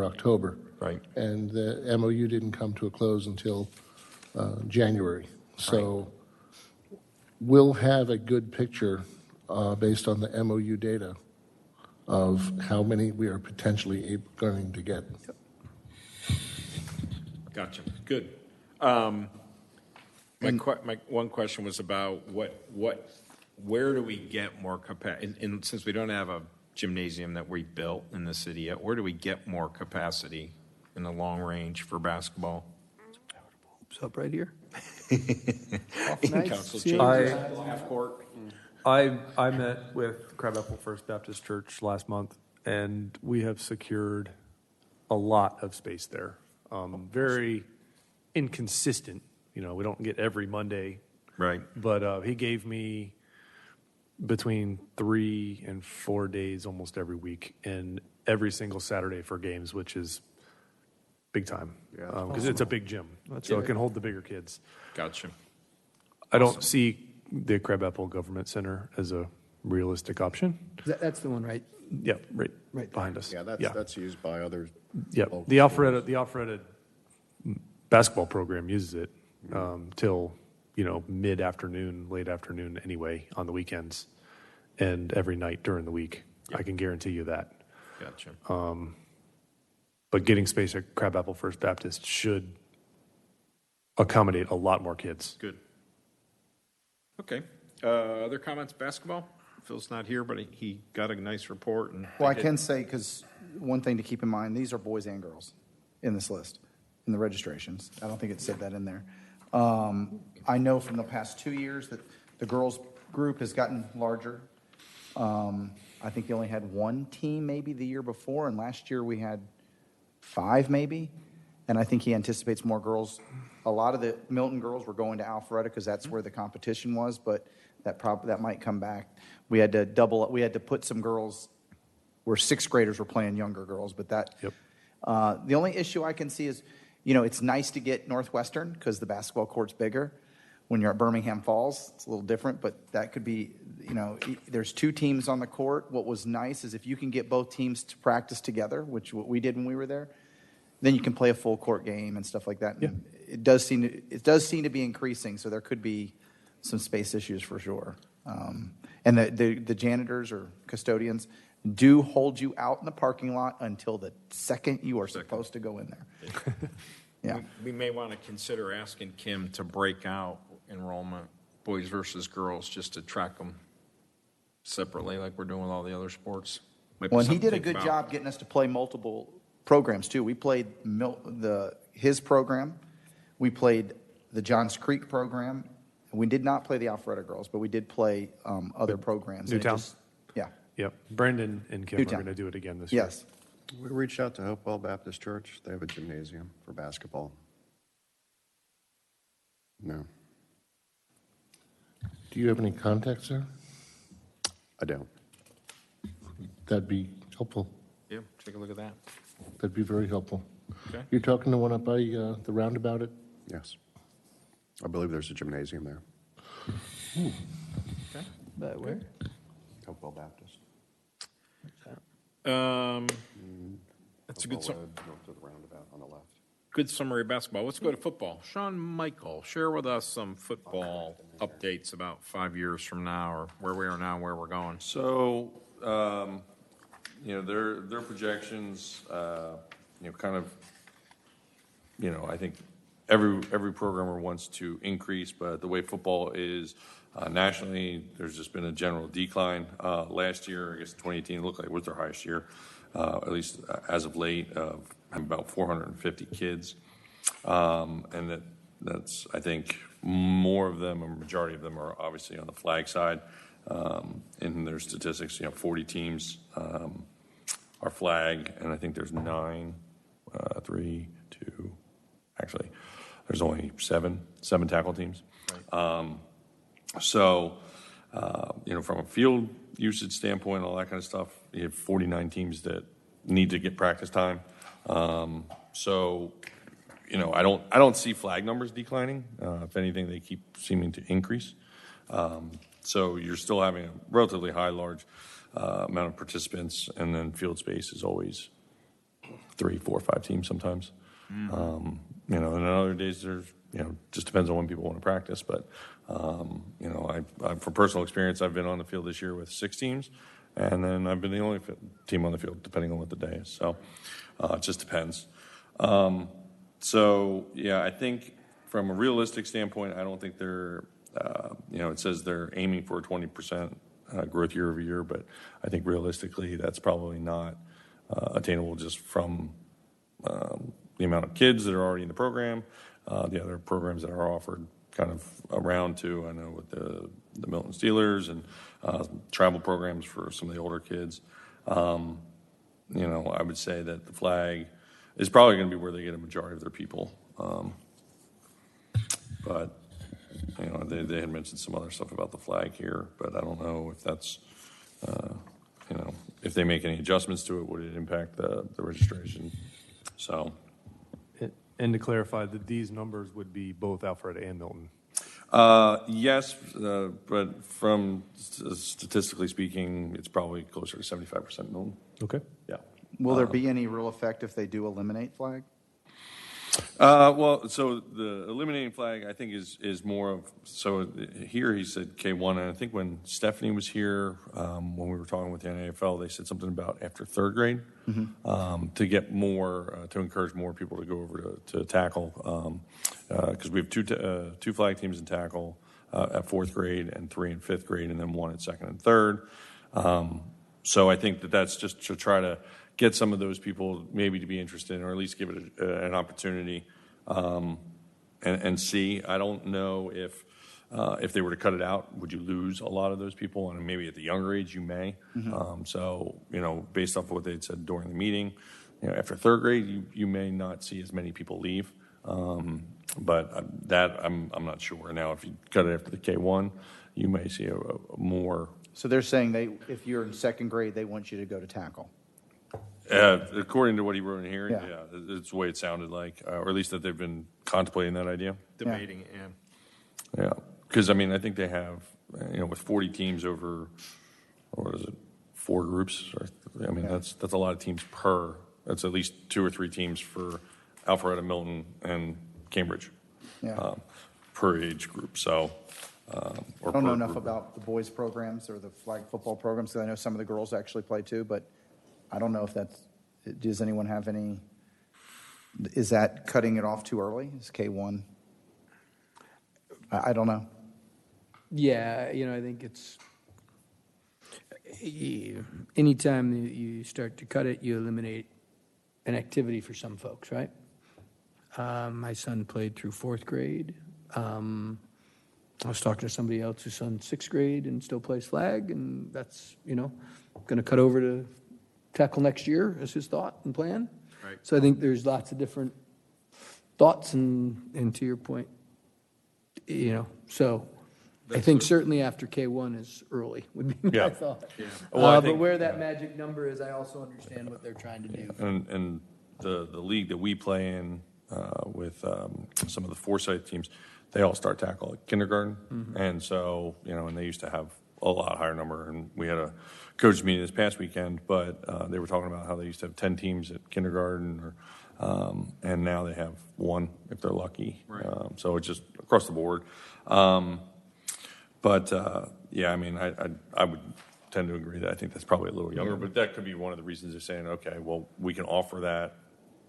October. Right. And the MOU didn't come to a close until January. So we'll have a good picture based on the MOU data of how many we are potentially going to get. Gotcha. Good. My one question was about where do we get more capacity? And since we don't have a gymnasium that we built in the city yet, where do we get more capacity in the long range for basketball? It's up right here. Council See, chambers, half court. I met with Crab Apple First Baptist Church last month, and we have secured a lot of space there. Very inconsistent. We don't get every Monday. Right. But he gave me between 3 and 4 days almost every week, and every single Saturday for games, which is big time. Yeah, Because it's a big gym, so it can hold the bigger kids. Gotcha. I don't see the Crabapple Government Center as a realistic option. That's the one, right? Yep, right Right. behind us. Yeah, that's used by other. Yep. local The schools. Alpharetta basketball program uses it till mid-afternoon, late afternoon anyway on the weekends, and every night during the week. I can guarantee you that. Gotcha. But getting space at Crabapple First Baptist should accommodate a lot more kids. Good. Okay. Other comments? Basketball? Phil's not here, but he got a nice report. Well, I can say, because one thing to keep in mind, these are boys and girls in this list, in the registrations. I don't think it said that in there. I know from the past 2 years that the girls' group has gotten larger. I think you only had one team maybe the year before, and last year we had 5 maybe. And I think he anticipates more girls. A lot of the Milton girls were going to Alpharetta because that's where the competition was, but that might come back. We had to put some girls where 6th graders were playing younger girls, but that. Yep. The only issue I can see is, it's nice to get Northwestern because the basketball court's bigger. When you're at Birmingham Falls, it's a little different, but that could be, there's 2 teams on the court. What was nice is if you can get both teams to practice together, which what we did when we were there, then you can play a full court game and stuff like that. Yeah. And it does seem to be increasing, so there could be some space issues for sure. And the janitors or custodians do hold you out in the parking lot until the second you are supposed to go in there. Yeah. We may want to consider asking Kim to break out enrollment, boys versus girls, just to track them separately like we're doing with all the other sports. Might be Well, and he something did a to think good about. job getting us to play multiple programs too. We played his program, we played the Johns Creek program. We did not play the Alpharetta girls, but we did play other programs. And it Newtown? yeah. Yep. Brandon and Kim Newtown. are going to do it again this year. Yes. We reached out to Hopewell Baptist Church. They have a gymnasium for basketball. No, Do you have any contacts there? I don't. That'd be helpful. Yeah, take a look at that. That'd be very helpful. Okay. You're talking to one up by the roundabout at? Yes. I believe there's a gymnasium there. But where? Hopewell Baptist. That's a good Hopewell Road, north of the roundabout on the left. good summary of basketball. Let's go to football. Sean Michael, share with us some football updates about 5 years from now, or where we are now, where we're going. So, their projections, kind of, I think every programmer wants to increase, but the way football is nationally, there's just been a general decline. Last year, I guess 2018 looked like it was their highest year, at least as of late, of about 450 kids. And that's, I think, more of them, a majority of them are obviously on the flag side. In their statistics, 40 teams are flag, and I think there's 9, 3, 2, actually, there's only seven tackle teams. So, from a field usage standpoint, all that kind of stuff, you have 49 teams that need to get practice time. So, I don't see flag numbers declining. If anything, they keep seeming to increase. So you're still having a relatively large amount of participants, and then field space is always 3, 4, 5 teams sometimes. And on other days there's, just depends on when people want to practice. But, I from personal experience, I've been on the field this year with 6 teams, and then I've been the only team on the field, depending on what the day is. So it just depends. I think from a realistic standpoint, I don't think they're, it says they're aiming for a 20% growth year over year, but I think realistically that's probably not attainable just from the amount of kids that are already in the program, the other programs that are offered kind of around too. I know with the Milton Steelers and travel programs for some of the older kids. I would say that the flag is probably going to be where they get a majority of their people. But they had mentioned some other stuff about the flag here, but I don't know if that's, if they make any adjustments to it, would it impact the registration? So. And to clarify, that these numbers would be both Alfred and Milton. Yes, but from statistically speaking, it's probably closer to 75% Milton. Okay. Yeah. Will there be any real effect if they do eliminate flag? So the eliminating flag, I think, is more of, so here he said K1, and I think when Stephanie was here, when we were talking with the NAFL, they said something about after 3rd grade, to get more, to encourage more people to go over to tackle, because we have two flag teams in tackle at 4th grade and 3 in 5th grade, and then 1 at 2nd and 3rd. So I think that's just to try to get some of those people maybe to be interested, or at least give it an opportunity and see. I don't know if they were to cut it out, would you lose a lot of those people? And maybe at the younger age, you may. So, based off of what they had said during the meeting, after 3rd grade, you may not see as many people leave. But that I'm not sure. Now, if you cut it after the K1, you may see a more. So they're saying if you're in 2nd grade, they want you to go to tackle. According to what he wrote in here, Yeah. it's the way it sounded like, or at least that they've been contemplating that idea. Debating it, Yeah, because I think they have, with 40 teams over, what is it, 4 groups? That's a lot of teams per. That's at least 2 or 3 teams for Alpharetta, Milton, and Cambridge, per age group. So, I don't know enough about the boys' programs or the flag football programs, because I know some of the girls actually play too, but I don't know if that's, does anyone have any, is that cutting it off too early? Is K1? I don't know. Yeah, I think it's, anytime that you start to cut it, you eliminate an activity for some folks, right? My son played through 4th grade. I was talking to somebody else whose son's 6th grade and still plays flag, and that's, going to cut over to tackle next year is his thought and plan. Right. So I think there's lots of different thoughts, and to your point, so I think certainly after K1 is early would be my thought. Yeah. Well, But where that magic number is, I also understand what they're trying to do. And the league that we play in with some of the Forsyth teams, they all start tackle at kindergarten. And so, and they used to have a lot higher number. And we had a coach meeting this past weekend, but they were talking about how they used to have 10 teams at kindergarten, and now they have 1 if they're lucky. Right. So it's just across the board. I would tend to agree that I think that's probably a little younger, but that could be one of the reasons they're saying, okay, well, we can offer that,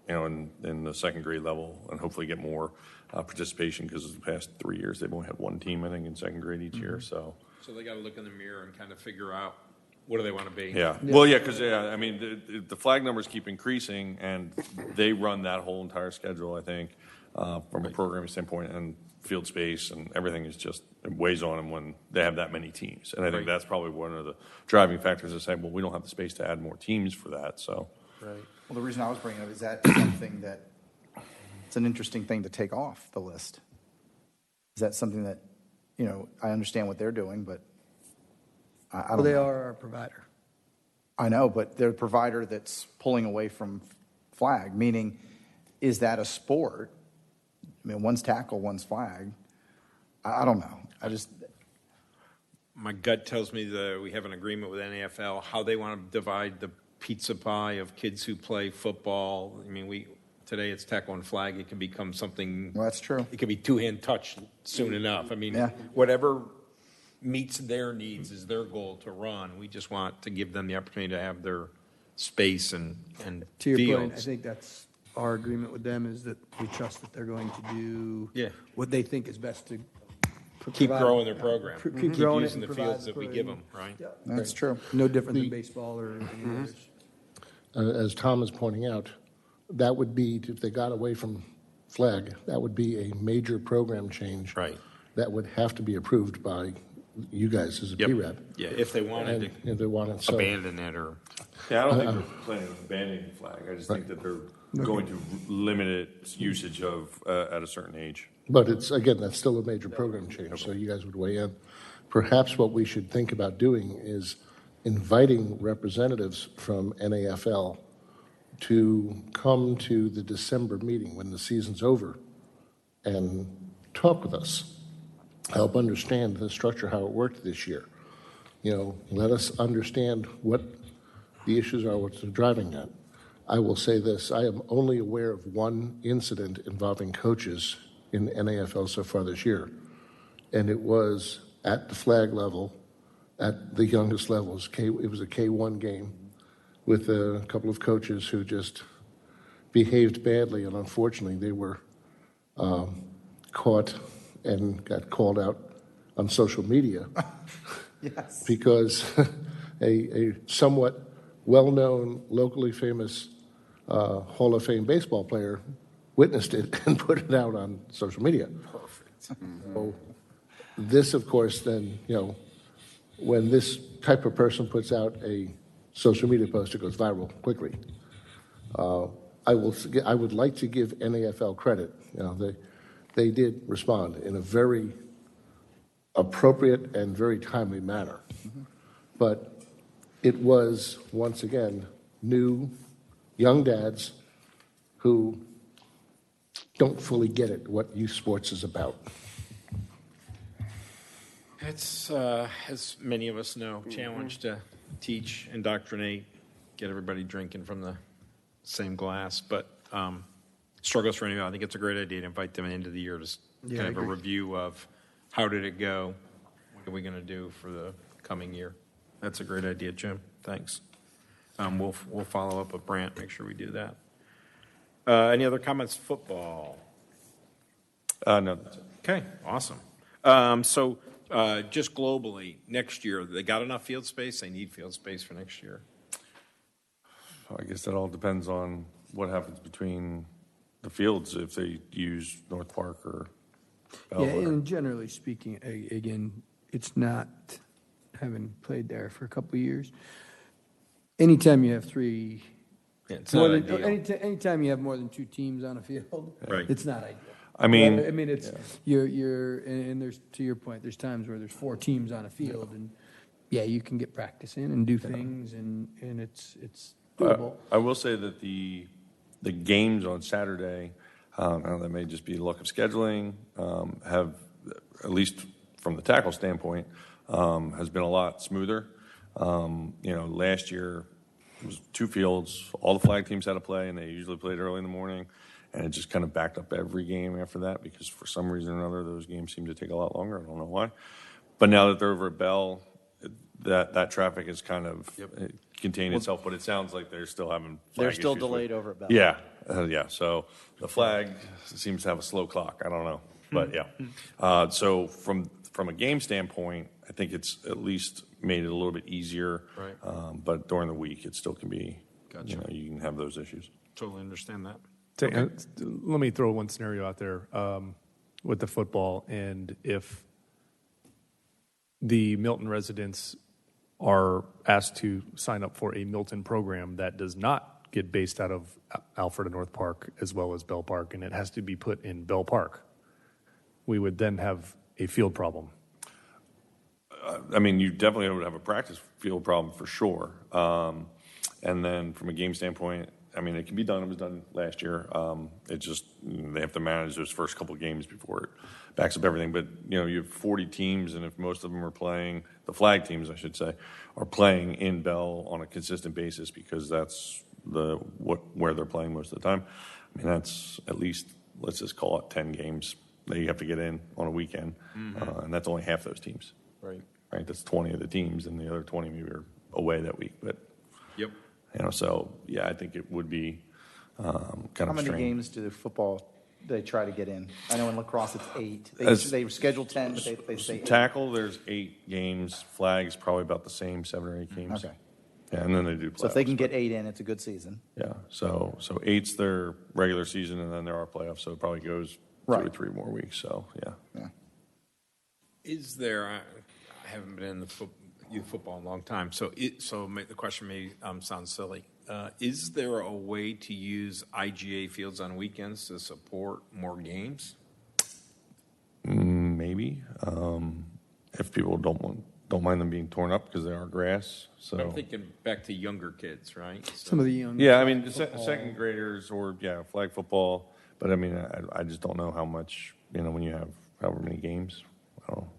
in the 2nd grade level, and hopefully get more participation, because the past 3 years they've only had 1 team, I think, in 2nd grade each year. So they got to look in the mirror and kind of figure out what do they want to be. yeah. Well, yeah, because the flag numbers keep increasing, and they run that whole entire schedule, I think, from a programming standpoint, and field space and everything is just, it weighs on them when they have that many teams. And I think that's probably one of the driving factors to say, well, we don't have the space to add more teams for that. So. Right. Well, the reason I was bringing it up is that something that it's an interesting thing to take off the list. Is that something that, I understand what they're doing, but I don't Well, they know. are our provider. I know, but they're a provider that's pulling away from flag, meaning, is that a sport? One's tackle, one's flag. I don't know. My gut tells me that we have an agreement with NFL, how they want to divide the pizza pie of kids who play football. I mean, today it's tackle and flag. It can become something. Well, that's true. It can be two-hand touch soon enough. I mean, Yeah. whatever meets their needs is their goal to run. We just want to give them the opportunity to have their space and To your fields. point, I think that's our agreement with them is that we trust that they're going to do Yeah. what they think is best to Keep provide- growing their program. Keep growing it using and the provide fields that we for- give them, right? Yeah. That's true. No different than baseball or any others. As Tom is pointing out, that would be, if they got away from flag, that would be a major program change. Right. That would have to be approved by you guys as a Yep. PRAB. Yeah, if they wanted And to if they wanted, so, abandon it or. Yeah, I don't think they're planning on abandoning the flag. I just think that they're going to limit its usage of at a certain age. but it's, again, that's still a major program change, so you guys would weigh in. Perhaps what we should think about doing is inviting representatives from NAFL to come to the December meeting when the season's over and talk with us, help understand the structure, how it worked this year. Let us understand what the issues are, what's driving that. I will say this, I am only aware of one incident involving coaches in NAFL so far this year, and it was at the flag level, at the youngest levels. It was a K1 game with a couple of coaches who just behaved badly, and unfortunately they were caught and got called out on social media. Yes. Because a somewhat well-known, locally famous Hall of Fame baseball player witnessed it and put it out on social media. Perfect. So this, of course, then, when this type of person puts out a social media post, it goes viral quickly. I would like to give NAFL credit. They did respond in a very appropriate and very timely manner. But it was, once again, new, young dads who don't fully get it, what youth sports is about. It's, as many of us know, challenge to teach, indoctrinate, get everybody drinking from the same glass. But struggles for anyone. I think it's a great idea to invite them into the year to Yeah, kind I of a agree. review of how did it go, what are we going to do for the coming year. That's a great idea, Jim. Thanks. We'll follow up with Brant, make sure we do that. Any other comments? Football. No, that's it. Okay, awesome. So just globally, next year, they got enough field space? They need field space for next year. I guess that all depends on what happens between the fields, if they use North Park or Bell. Yeah, and generally speaking, again, it's not, having played there for a couple of years, anytime you have three, Yeah, it's more not than, ideal. anytime you have more than two teams on a field, Right. it's not ideal. I mean, I mean, it's, you're, and there's, to your point, there's times where there's four teams on a field, and yeah, you can get practice in and do things, and it's doable. I will say that the games on Saturday, and that may just be luck of scheduling, have, at least from the tackle standpoint, has been a lot smoother. Last year it was two fields, all the flag teams had to play, and they usually played early in the morning, and it just kind of backed up every game after that because for some reason or another those games seem to take a lot longer. I don't know why. But now that they're over at Bell, that traffic is kind of contained itself, but it sounds like they're still having flag They're still issues with- delayed over at Bell. Yeah, yeah. So the flag seems to have a slow clock. I don't know, but yeah. So from a game standpoint, I think it's at least made it a little bit easier. Right. But during the week, it still can be. Gotcha. You can have those issues. Totally understand that. Let me throw one scenario out there with the football, and if the Milton residents are asked to sign up for a Milton program that does not get based out of Alfred and North Park as well as Bell Park, and it has to be put in Bell Park, we would then have a field problem. I mean, you definitely would have a practice field problem for sure. And then from a game standpoint, I mean, it can be done. It was done last year. It just, they have to manage those first couple of games before it backs up everything. But, you have 40 teams, and if most of them are playing, the flag teams, I should say, are playing in Bell on a consistent basis because that's where they're playing most of the time. I mean, that's at least, let's just call it 10 games that you have to get in on a weekend. And that's only half those teams. Right. Right, that's 20 of the teams, and the other 20 maybe are away that week. But Yep. so yeah, I think it would be kind How of many strange. games do the football they try to get in? I know in lacrosse it's 8. As- They schedule 10, but they say 8. Tackle, there's 8 games. Flags probably about the same, 7 or 8 games. Okay. Yeah, and then they do playoffs. So if they can get 8 in, it's a good season. Yeah, so 8's their regular season, and then there are playoffs, so it probably goes 2 or Right. 3 more weeks. So yeah. Yeah. Is there? I haven't been in the youth football in a long time, so the question may sound silly. Is there a way to use IGA fields on weekends to support more games? Maybe if people don't mind them being torn up because they are grass. So I'm thinking back to younger kids, right? So, Some of the young. yeah, I mean the second graders or flag football. But I mean I just don't know how much when you have however many games. I don't know.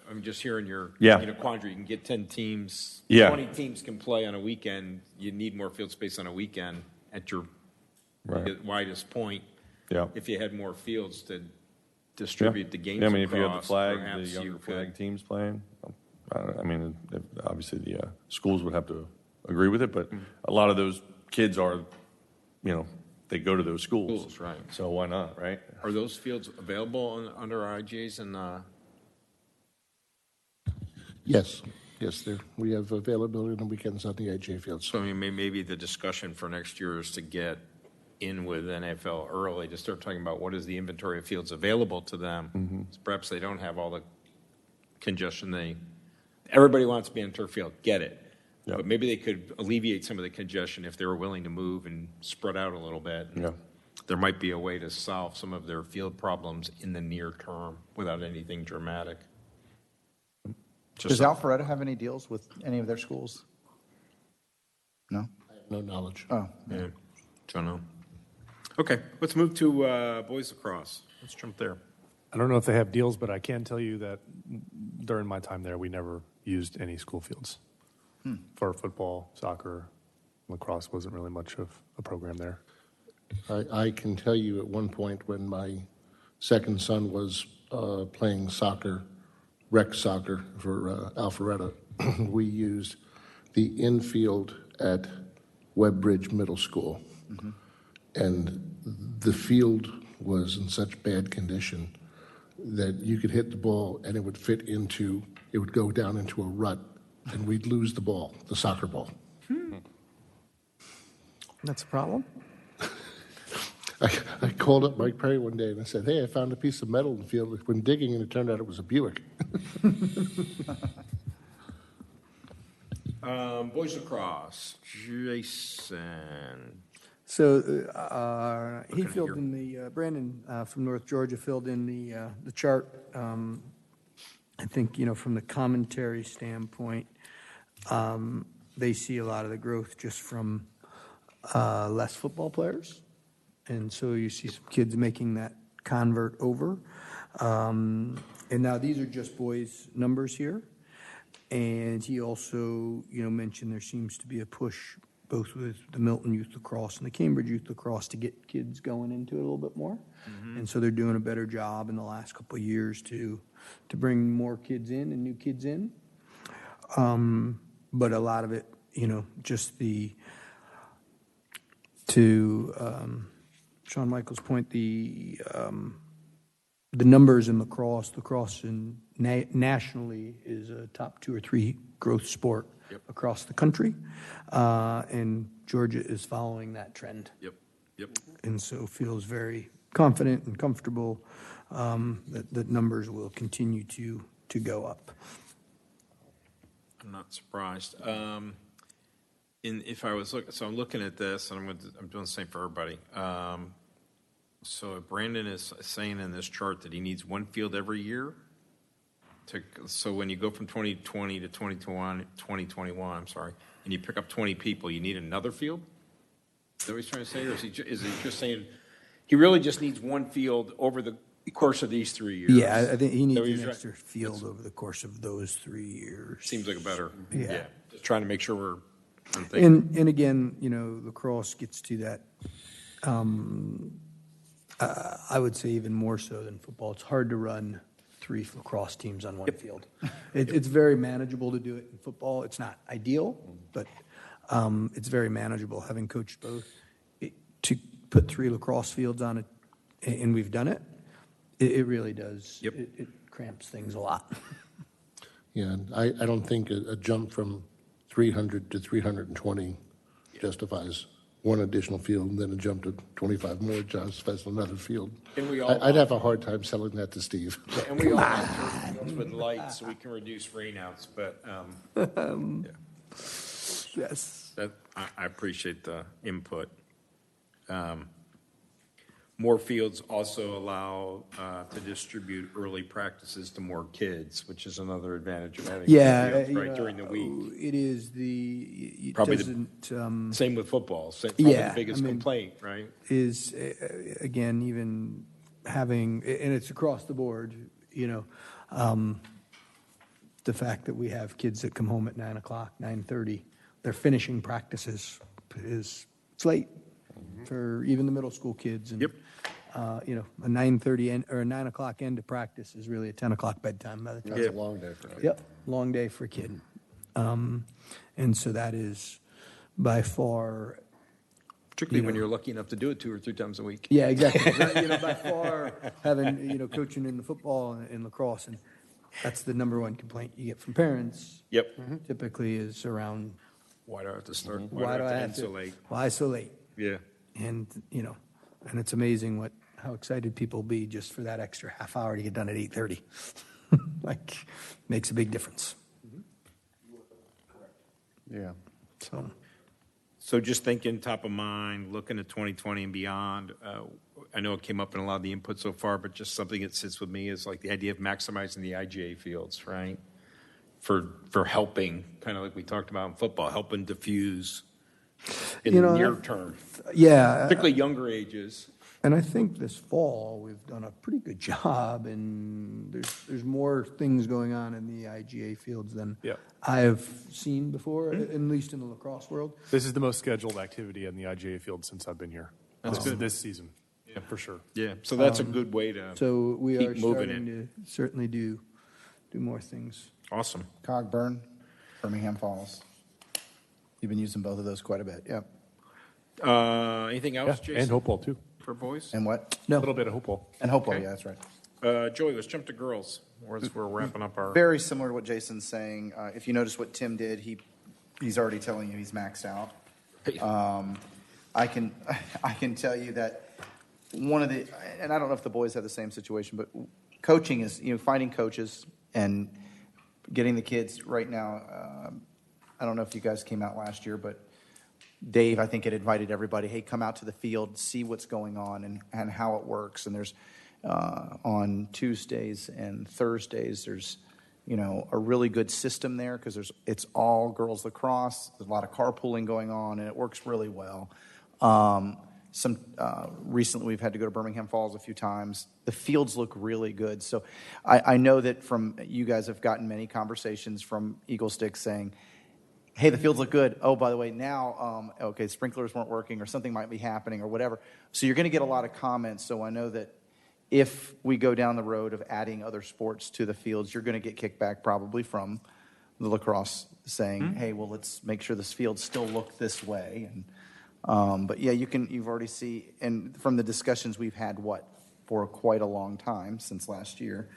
I'm just hearing your Yeah. quandary. You can get 10 teams. Yeah. 20 teams can play on a weekend. You need more field space on a weekend at your Right. widest point. Yeah. If you had more fields to distribute the games Yeah, I mean, if you had the across, flag, the perhaps younger you flag could. teams playing, I mean, obviously the schools would have to agree with it, but a lot of those kids are, they go to those schools. Schools, right. So why not, right? Are those fields available under IGAs and? Yes, we have availability on the weekends on the AJ fields. So I mean, maybe the discussion for next year is to get in with NFL early to start talking about what is the inventory of fields available to them. Perhaps they don't have all the congestion everybody wants to be on turf field, get it. Yep. But maybe they could alleviate some of the congestion if they were willing to move and spread out a little bit. Yeah. There might be a way to solve some of their field problems in the near term without anything dramatic. Does Alpharetta have any deals with any of their schools? No? No knowledge. Oh. Yeah, don't know. Okay, let's move to boys lacrosse. Let's jump there. I don't know if they have deals, but I can tell you that during my time there, we never used any school fields for football, soccer. Lacrosse wasn't really much of a program there. I can tell you at one point when my second son was playing soccer, rec soccer for Alpharetta, we used the infield at Webbridge Middle School. And the field was in such bad condition that you could hit the ball and it would go down into a rut and we'd lose the ball, the soccer ball. That's a problem? I called up Mike Perry one day and I said, hey, I found a piece of metal in the field when digging, and it turned out it was a Buick. Boys lacrosse, Jason. So he Looking filled here. in the, Brandon from North Georgia filled in the chart. I think, from the commentary standpoint, they see a lot of the growth just from less football players. And so you see some kids making that convert over. And now these are just boys' numbers here. And he also, mentioned there seems to be a push both with the Milton Youth Lacrosse and the Cambridge Youth Lacrosse to get kids going into it a little bit more. And so they're doing a better job in the last couple of years to bring more kids in and new kids in. But a lot of it, just Shawn Michaels' point, the numbers in lacrosse nationally is a top 2 or 3 growth sport across the country, and Georgia is following that trend. Yep. And so feels very confident and comfortable that numbers will continue to go up. I'm not surprised. If I was I'm looking at this, and I'm doing the same for everybody. So Brandon is saying in this chart that he needs one field every year. So when you go from 2020 to 2021, and you pick up 20 people, you need another field? that what he's trying to say, or is he just saying, he really just needs one field over the course of these 3 years? Yeah, I think he That needs what he's an try- extra field over the course of those 3 years. Seems like a better, Yeah. just trying to make sure we're thinking. And again, lacrosse gets to that, I would say even more so than football. It's hard to run 3 lacrosse teams on one field. It's very manageable to do it in football. It's not ideal, but it's very manageable. Having coached both, to put 3 lacrosse fields on it, and we've done it, it really does. Yep. It cramps things a lot. Yeah, and I don't think a jump from 300 to 320 justifies one additional field, and then a jump to 25 more justifies another field. And we all I'd have a hard time selling that to Steve. And we all have turf fields with lights, so we can reduce rainouts, but, Yes. I appreciate the input. More fields also allow to distribute early practices to more kids, which is another advantage of having Yeah, fields, right, during the week. It is it Probably doesn't, Same with football, probably Yeah, the biggest I mean- complaint, right? is, again, even having, and it's across the board, the fact that we have kids that come home at 9 o'clock, 9:30, they're finishing practices it's late for even the middle school kids. And, Yep. A 9:30 or a 9 o'clock end of practice is really a 10 o'clock bedtime by the time. That's a long day for me. Yep, long day for a kid. And so that is by far, Particularly when you're lucky enough to do it 2 or 3 times a week. yeah, exactly. By far having, coaching in the football and lacrosse, and that's the number one complaint you get from parents. Yep. Typically is around, Why do I have to start? why do I have end to? so late? Why so late? Yeah. And, and it's amazing how excited people be just for that extra half hour to get done at 8:30. Makes a big difference. Yeah. So just thinking top of mind, looking at 2020 and beyond, I know it came up in a lot of the input so far, but just something that sits with me is like the idea of maximizing the IGA fields, right? For helping, kind of like we talked about in football, helping diffuse in the near term, Yeah. particularly younger ages. And I think this fall, we've done a pretty good job, and there's more things going on in the IGA fields than Yeah. I have seen before, at least in the lacrosse world. This is the most scheduled activity in the IGA field since I've been here. That's good. This season, yeah, for sure. Yeah, so that's a good way to So we keep are moving starting it. to certainly do more things. Awesome. Cogburn, Birmingham Falls. You've been using both of those quite a bit, yep. Anything Yeah, else, Jason, and Hopewell too. for boys? And what? A little bit of Hopewell. And Hopewell, Okay. yeah, that's right. Joey, let's jump to girls. As we're wrapping up our. Very similar to what Jason's saying. If you notice what Tim did, he's already telling you he's maxed out. I can tell you that one of the, and I don't know if the boys have the same situation, but coaching is, finding coaches and getting the kids right now. I don't know if you guys came out last year, but Dave, I think, had invited everybody, hey, come out to the field, see what's going on and how it works. And there's, on Tuesdays and Thursdays, there's, a really good system there because it's all girls lacrosse. There's a lot of carpooling going on, and it works really well. Recently, we've had to go to Birmingham Falls a few times. The fields look really good. So I know that from you guys have gotten many conversations from Eagle Stick saying, hey, the fields look good. Oh, by the way, now, sprinklers weren't working or something might be happening or whatever. So you're going to get a lot of comments. So I know that if we go down the road of adding other sports to the fields, you're going to get kickback probably from the lacrosse saying, hey, well, let's make sure this field still look this way. And but yeah, you've already see, and from the discussions we've had, for quite a long time since last year,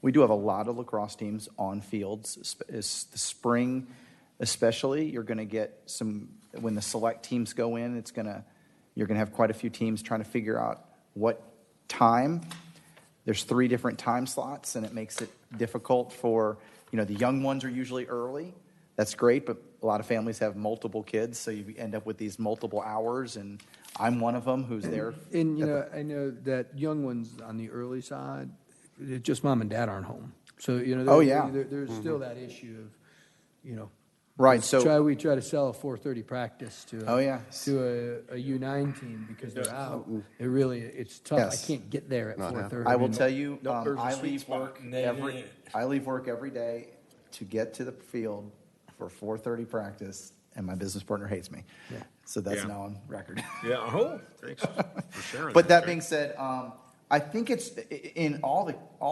we do have a lot of lacrosse teams on fields. The spring, especially, you're going to get some, when the select teams go in, you're going to have quite a few teams trying to figure out what time. There's 3 different time slots, and it makes it difficult for, the young ones are usually early. That's great, but a lot of families have multiple kids, so you end up with these multiple hours, and I'm one of them who's there. And, I know that young ones on the early side, just mom and dad aren't home. So, Oh, yeah. there's still that issue of, Right, so, We try to sell a 4:30 practice to Oh, yeah. a U9 team because they're out. It's tough. Yes. I can't get there at Not 4:30. I will tell you, No, there's a I sweet leave spot. work Yeah. I leave work every day to get to the field for 4:30 practice, and my business partner hates me. Yeah. So that's Yeah. now on record. Yeah, oh, thanks for sharing. But that being said, I think it's in all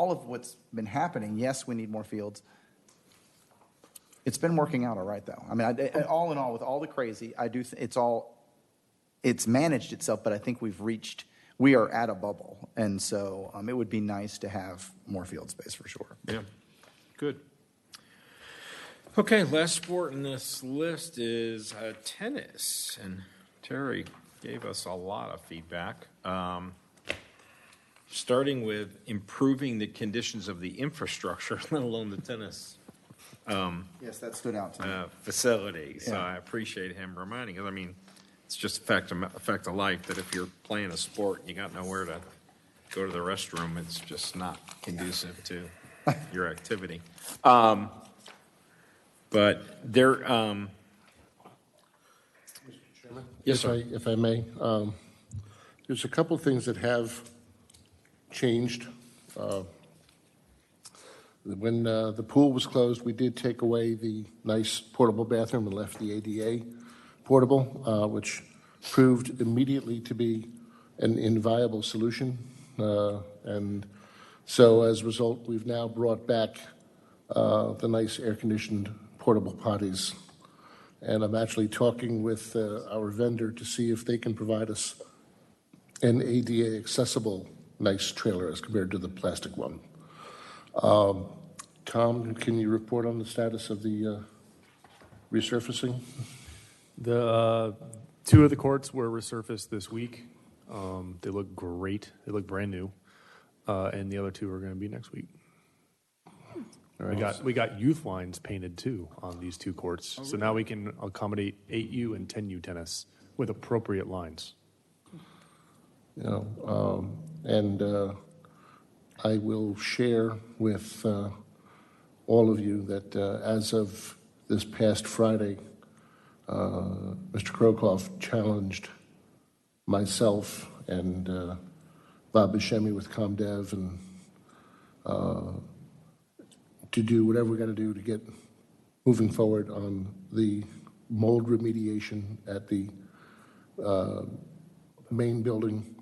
of what's been happening. Yes, we need more fields. It's been working out all right, though. I mean, all in all, with all the crazy, I do. It's managed itself, but I think we are at a bubble, and so it would be nice to have more field space for sure. Yeah, good. Okay, last sport in this list is tennis, and Terry gave us a lot of feedback. Starting with improving the conditions of the infrastructure, let alone the tennis Yes, that stood out to me. facility. So Yeah. I appreciate him reminding us. I mean, it's just a fact of life that if you're playing a sport, you got nowhere to go to the restroom. It's just not conducive to your activity. But there, yes, sir. If I may, there's a couple things that have changed. When the pool was closed, we did take away the nice portable bathroom and left the ADA portable, which proved immediately to be an inviable solution. And so as a result, we've now brought back the nice air-conditioned portable potties. And I'm actually talking with our vendor to see if they can provide us an ADA accessible nice trailer as compared to the plastic one. Tom, can you report on the status of the resurfacing? The two of the courts were resurfaced this week. They look great. They look brand new. And the other two are going to be next week. We got youth lines painted too on these two courts. So now we can accommodate 8U and 10U tennis with appropriate lines. I will share with all of you that as of this past Friday, Mr. Krokoff challenged myself and Bob Buscemi with ComDev and to do whatever we got to do to get moving forward on the mold remediation at the main building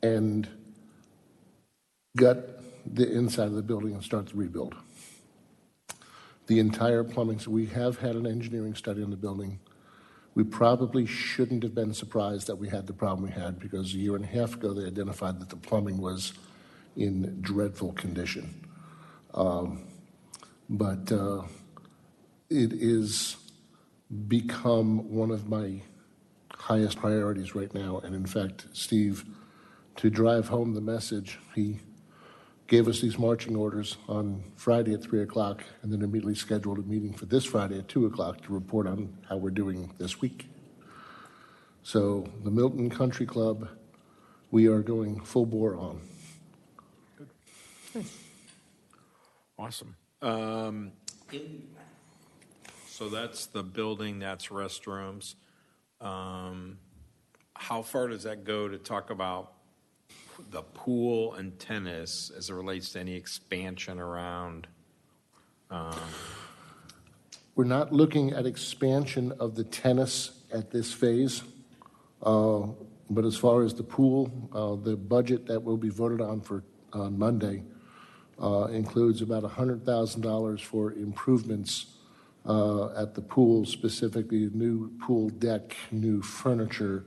and gut the inside of the building and start the rebuild. The entire plumbing, so we have had an engineering study on the building. We probably shouldn't have been surprised that we had the problem we had because a year and a half ago they identified that the plumbing was in dreadful condition. But it is become one of my highest priorities right now. And in fact, Steve, to drive home the message, he gave us these marching orders on Friday at 3 o'clock and then immediately scheduled a meeting for this Friday at 2 o'clock to report on how we're doing this week. So the Milton Country Club, we are going full bore on. Awesome. So that's the building, that's restrooms. How far does that go to talk about the pool and tennis as it relates to any expansion around? We're not looking at expansion of the tennis at this phase, but as far as the pool, the budget that will be voted on Monday includes about $100,000 for improvements at the pool, specifically new pool deck, new furniture,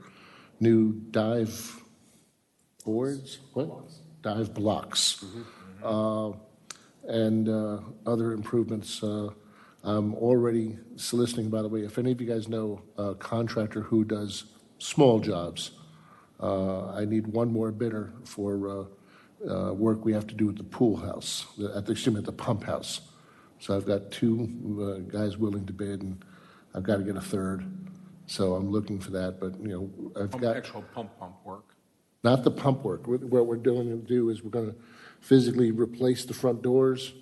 new dive boards, dive blocks, and other improvements. I'm already soliciting, by the way, if any of you guys know a contractor who does small jobs, I need one more bidder for work we have to do at the pool house, at the pump house. So I've got two guys willing to bid, and I've got to get a third. So I'm looking for that, but I've got Actual pump work. not the pump work. What we're doing to do is we're going to physically replace the front doors,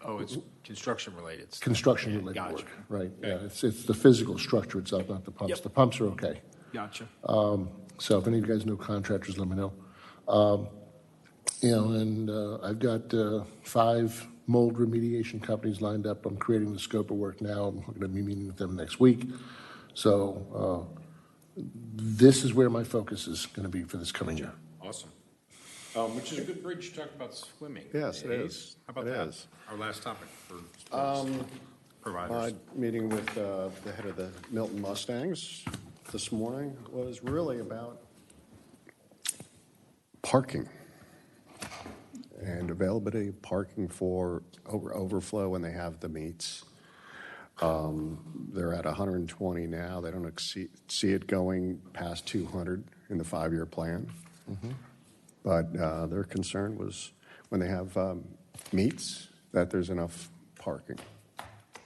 Oh, it's construction related. construction-related Gotcha. work, right? Okay. Yeah, it's the physical structure itself, not the pumps. Yep. The pumps are okay. Gotcha. So if any of you guys know contractors, let me know. And I've got 5 mold remediation companies lined up. I'm creating the scope of work now. I'm going to be meeting with them next week. So this is where my focus is going to be for this coming year. Awesome. Which is a good bridge to talk about swimming. Yes, it Abe. is. How about It that? is. Our last topic for sports providers. My meeting with the head of the Milton Mustangs this morning was really about parking and availability of parking for overflow when they have the meets. They're at 120 now. They don't see it going past 200 in the 5-year plan. But their concern was when they have meets that there's enough parking.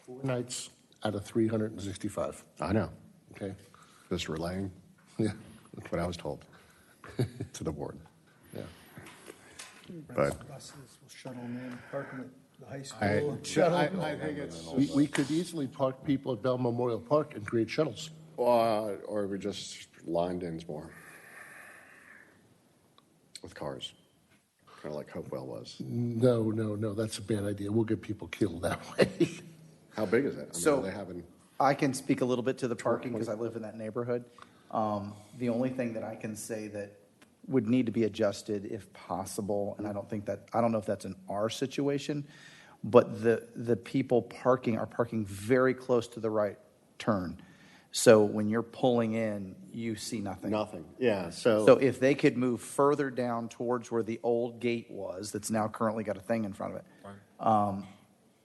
4 nights out of 365, I know, okay? just relaying Yeah, what I was told to the board. yeah. But Buses will shuttle them in, parking at the high I school. think it's, We could easily park people at Bell Memorial Park and create shuttles. or we just lined in more with cars, kind of like Hopewell was. No, that's a bad idea. We'll get people killed that way. How big is it? I mean, So- are they having, I can speak a little bit to the parking because I live in that neighborhood. The only thing that I can say that would need to be adjusted if possible, and I don't know if that's in our situation, but the people parking are parking very close to the right turn. So when you're pulling in, you see nothing. nothing, yeah, So if they could move further down towards where the old gate was, that's now currently got a thing in front of it,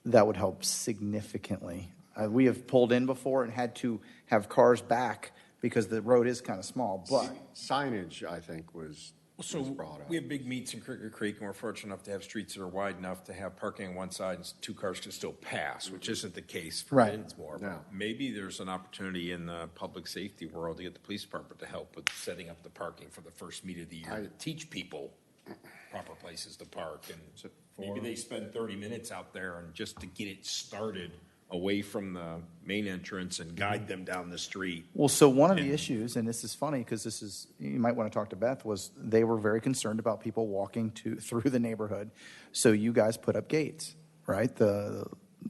that would help significantly. We have pulled in before and had to have cars back because the road is kind of small, but signage, I think, was So brought up. we have big meets in Cricket Creek, and we're fortunate enough to have streets that are wide enough to have parking on one side and 2 cars can still pass, which isn't the case for Right. Dinsmore. No. Maybe there's an opportunity in the public safety world to get the police department to help with setting up the parking for the first meet of the year, to teach people proper places to park. And maybe they spend 30 minutes out there and just to get it started away from the main entrance and guide them down the street. well, so one of the issues, and this is funny because you might want to talk to Beth, was they were very concerned about people walking through the neighborhood. So you guys put up gates, right? The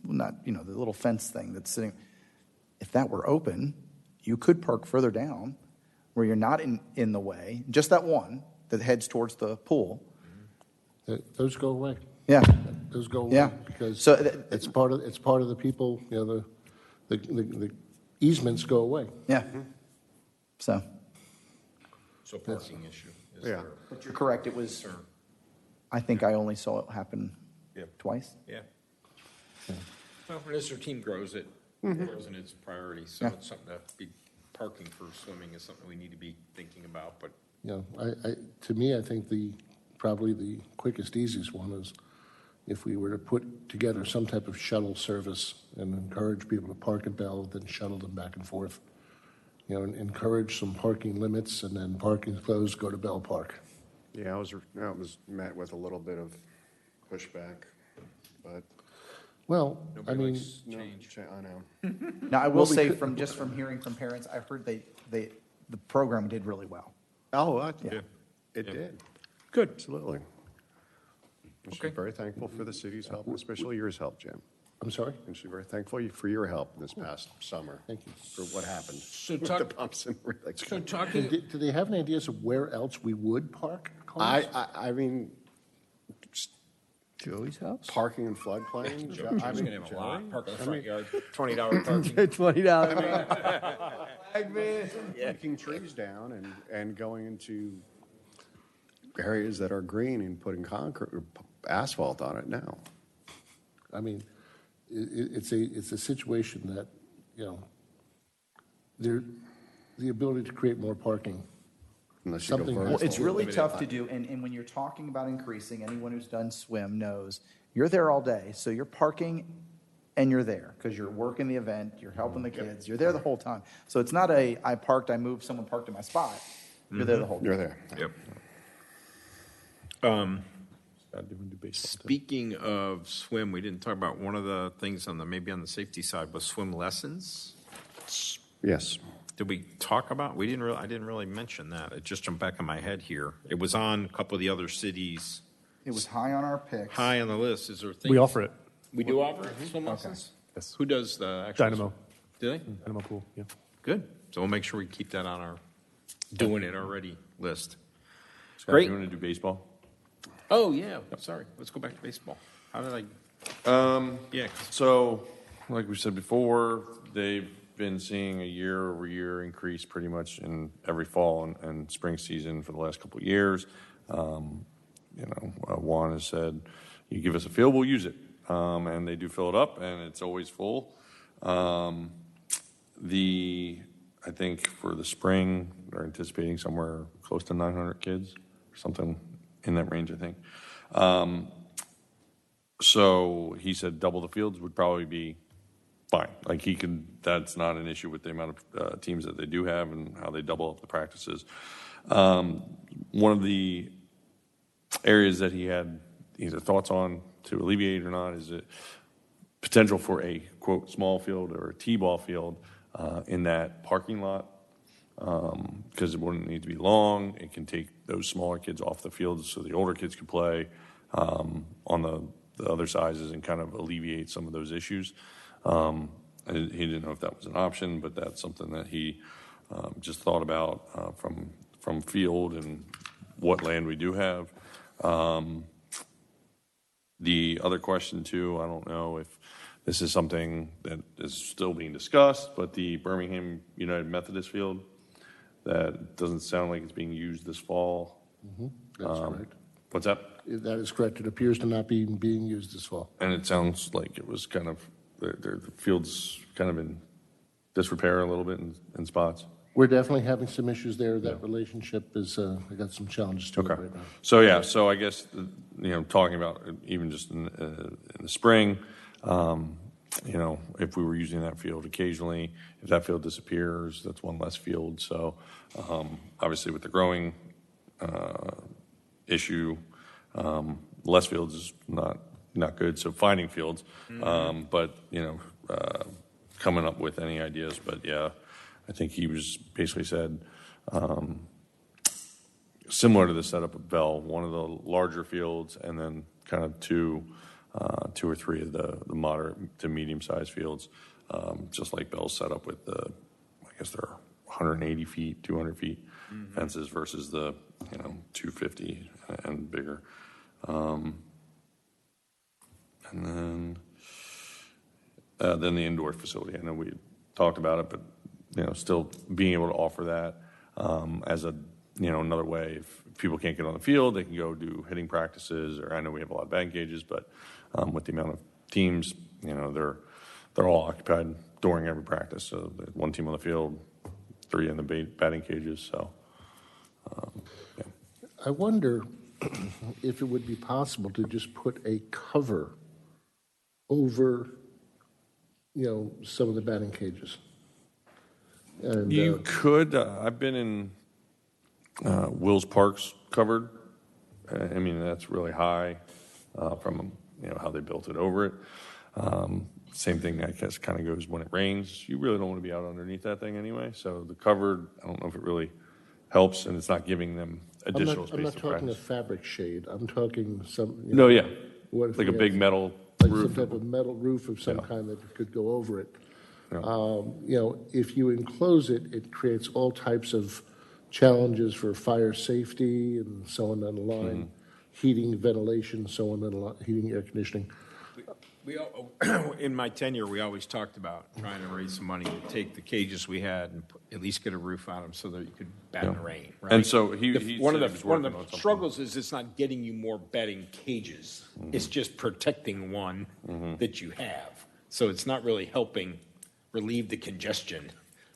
little fence thing that's sitting. If that were open, you could park further down where you're not in the way, just that one that heads towards the pool. Those go away. Yeah. Those go away. Yeah. Because So it's part of the people, the easements go away. Yeah. So, So parking issue is Yeah. there. but you're correct. It was, Concern. I think I only saw it happen Yep. twice. Yeah. Well, and as their team grows, it grows in its priority. So it's something to be parking for swimming is something we need to be thinking about. But To me, I think probably the quickest, easiest one is if we were to put together some type of shuttle service and encourage people to park at Bell, then shuttle them back and forth. And encourage some parking limits, and then parking closed, go to Bell Park. Yeah, it was met with a little bit of pushback, but Well, I nobody mean, likes no, change. I know. Now, I will Well, we say could- from hearing from parents, I heard the program did really well. Oh, Yeah. it Yeah. did, Good. absolutely. And she's Okay. very thankful for the city's help, especially yours help, Jim. I'm sorry? And she's very thankful for your help this past summer. Thank you. For what happened So with talk- the pumps and everything. So talking, Do they have any ideas of where else we would park cars? I mean, Joey's house? parking in floodplains. Joe's gonna have a lot, park in the front yard, $20 parking. $20. Taking trees down and going into areas that are green and putting concrete, or asphalt on it now. I mean, it's a situation that, the ability to create more parking. Unless you go Something- vertical. Well, it's really tough to do, and when you're talking about increasing, anyone who's done swim knows, you're there all day, so you're parking and you're there, because you're working the event, you're helping the kids, you're there the whole time. So it's not I parked, I moved, someone parked in my spot, you're there the whole time. You're there. Yep. do baseball. too. Speaking of swim, we didn't talk about one of the things maybe on the safety side was swim lessons. Yes. Did we talk about? I didn't really mention that. It just jumped back in my head here. It was on a couple of the other cities. It was high on our picks. High on the list. Is there things? We offer it. We do offer it, swim lessons? Yes. Who does the actual? Dynamo. Do they? Dynamo Pool, yeah. Good. So we'll make sure we keep that on our doing it already list. Scott, Great. You want to do baseball? Oh, yeah. Sorry. Let's go back to baseball. How did I? Yeah. So, like we said before, they've been seeing a year-over-year increase pretty much in every fall and spring season for the last couple of years. Juan has said, you give us a field, we'll use it. And they do fill it up, and it's always full. I think for the spring, they're anticipating somewhere close to 900 kids, or something in that range, I think. So he said double the fields would probably be fine. Like that's not an issue with the amount of teams that they do have and how they double up the practices. One of the areas that he had either thoughts on to alleviate or not is the potential for a, quote, small field or a T-ball field in that parking lot, because it wouldn't need to be long. It can take those smaller kids off the field so the older kids can play on the other sizes and kind of alleviate some of those issues. And he didn't know if that was an option, but that's something that he just thought about from field and what land we do have. The other question, too, I don't know if this is something that is still being discussed, but the Birmingham United Methodist Field, that doesn't sound like it's being used this fall. That's correct. What's that? That is correct. It appears to not be being used this fall. And it sounds like it was kind of, the field's kind of in disrepair a little bit in spots. We're definitely having some issues there. That relationship is, we got some challenges to it right now. So, yeah, so I guess, talking about even just in the spring, if we were using that field occasionally, if that field disappears, that's one less field. So, obviously with the growing issue, less fields is not good. So finding fields, but, coming up with any ideas. But, yeah, I think he was basically said, similar to the setup of Bell, one of the larger fields, and then kind of two or three of the moderate to medium-sized fields, just like Bell's setup with I guess they're 180 feet, 200 feet fences versus the 250 and bigger. And then the indoor facility. I know we talked about it, but still being able to offer that as another way. If people can't get on the field, they can go do hitting practices. Or I know we have a lot of batting cages, but with the amount of teams, they're all occupied during every practice. So there's one team on the field, three in the batting cages. So, yeah. I wonder if it would be possible to just put a cover over, some of the batting cages. And, You could. I've been in Wills Park's covered. I mean, that's really high from how they built it over it. Same thing, I guess, kind of goes when it rains. You really don't want to be out underneath that thing anyway. So the covered, I don't know if it really helps, and it's not giving them additional space. I'm not to talking a practice. fabric shade. I'm talking some. No, yeah, What if like a we big have- metal like roof. some type of metal roof of some Yeah. kind that could go over it. Yeah. If you enclose it, it creates all types of challenges for fire safety and so on down the line, heating, ventilation, so on down the line, heating, air conditioning. In my tenure, we always talked about trying to raise some money to take the cages we had and at least get a roof on them so that you could bat in the rain. Right? And so he One said of he was the working on something. struggles is it's not getting you more batting cages. It's just protecting one that you have. So it's not really helping relieve the congestion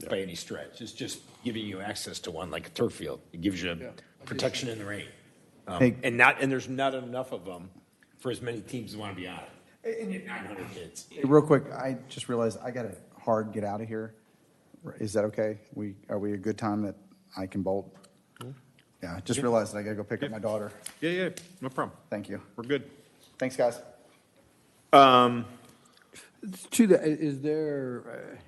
by any stretch. It's just giving you access to one like a turf field. It gives you protection in the rain, and there's not enough of them for as many teams as want to be on it. 900 kids. Hey, real quick, I just realized I got to hard get out of here. Is that okay? Are we a good time that I can bolt? Yeah, I just realized that I gotta go pick up my daughter. Yeah, no problem. Thank you. We're good. Thanks, guys. To that, is there,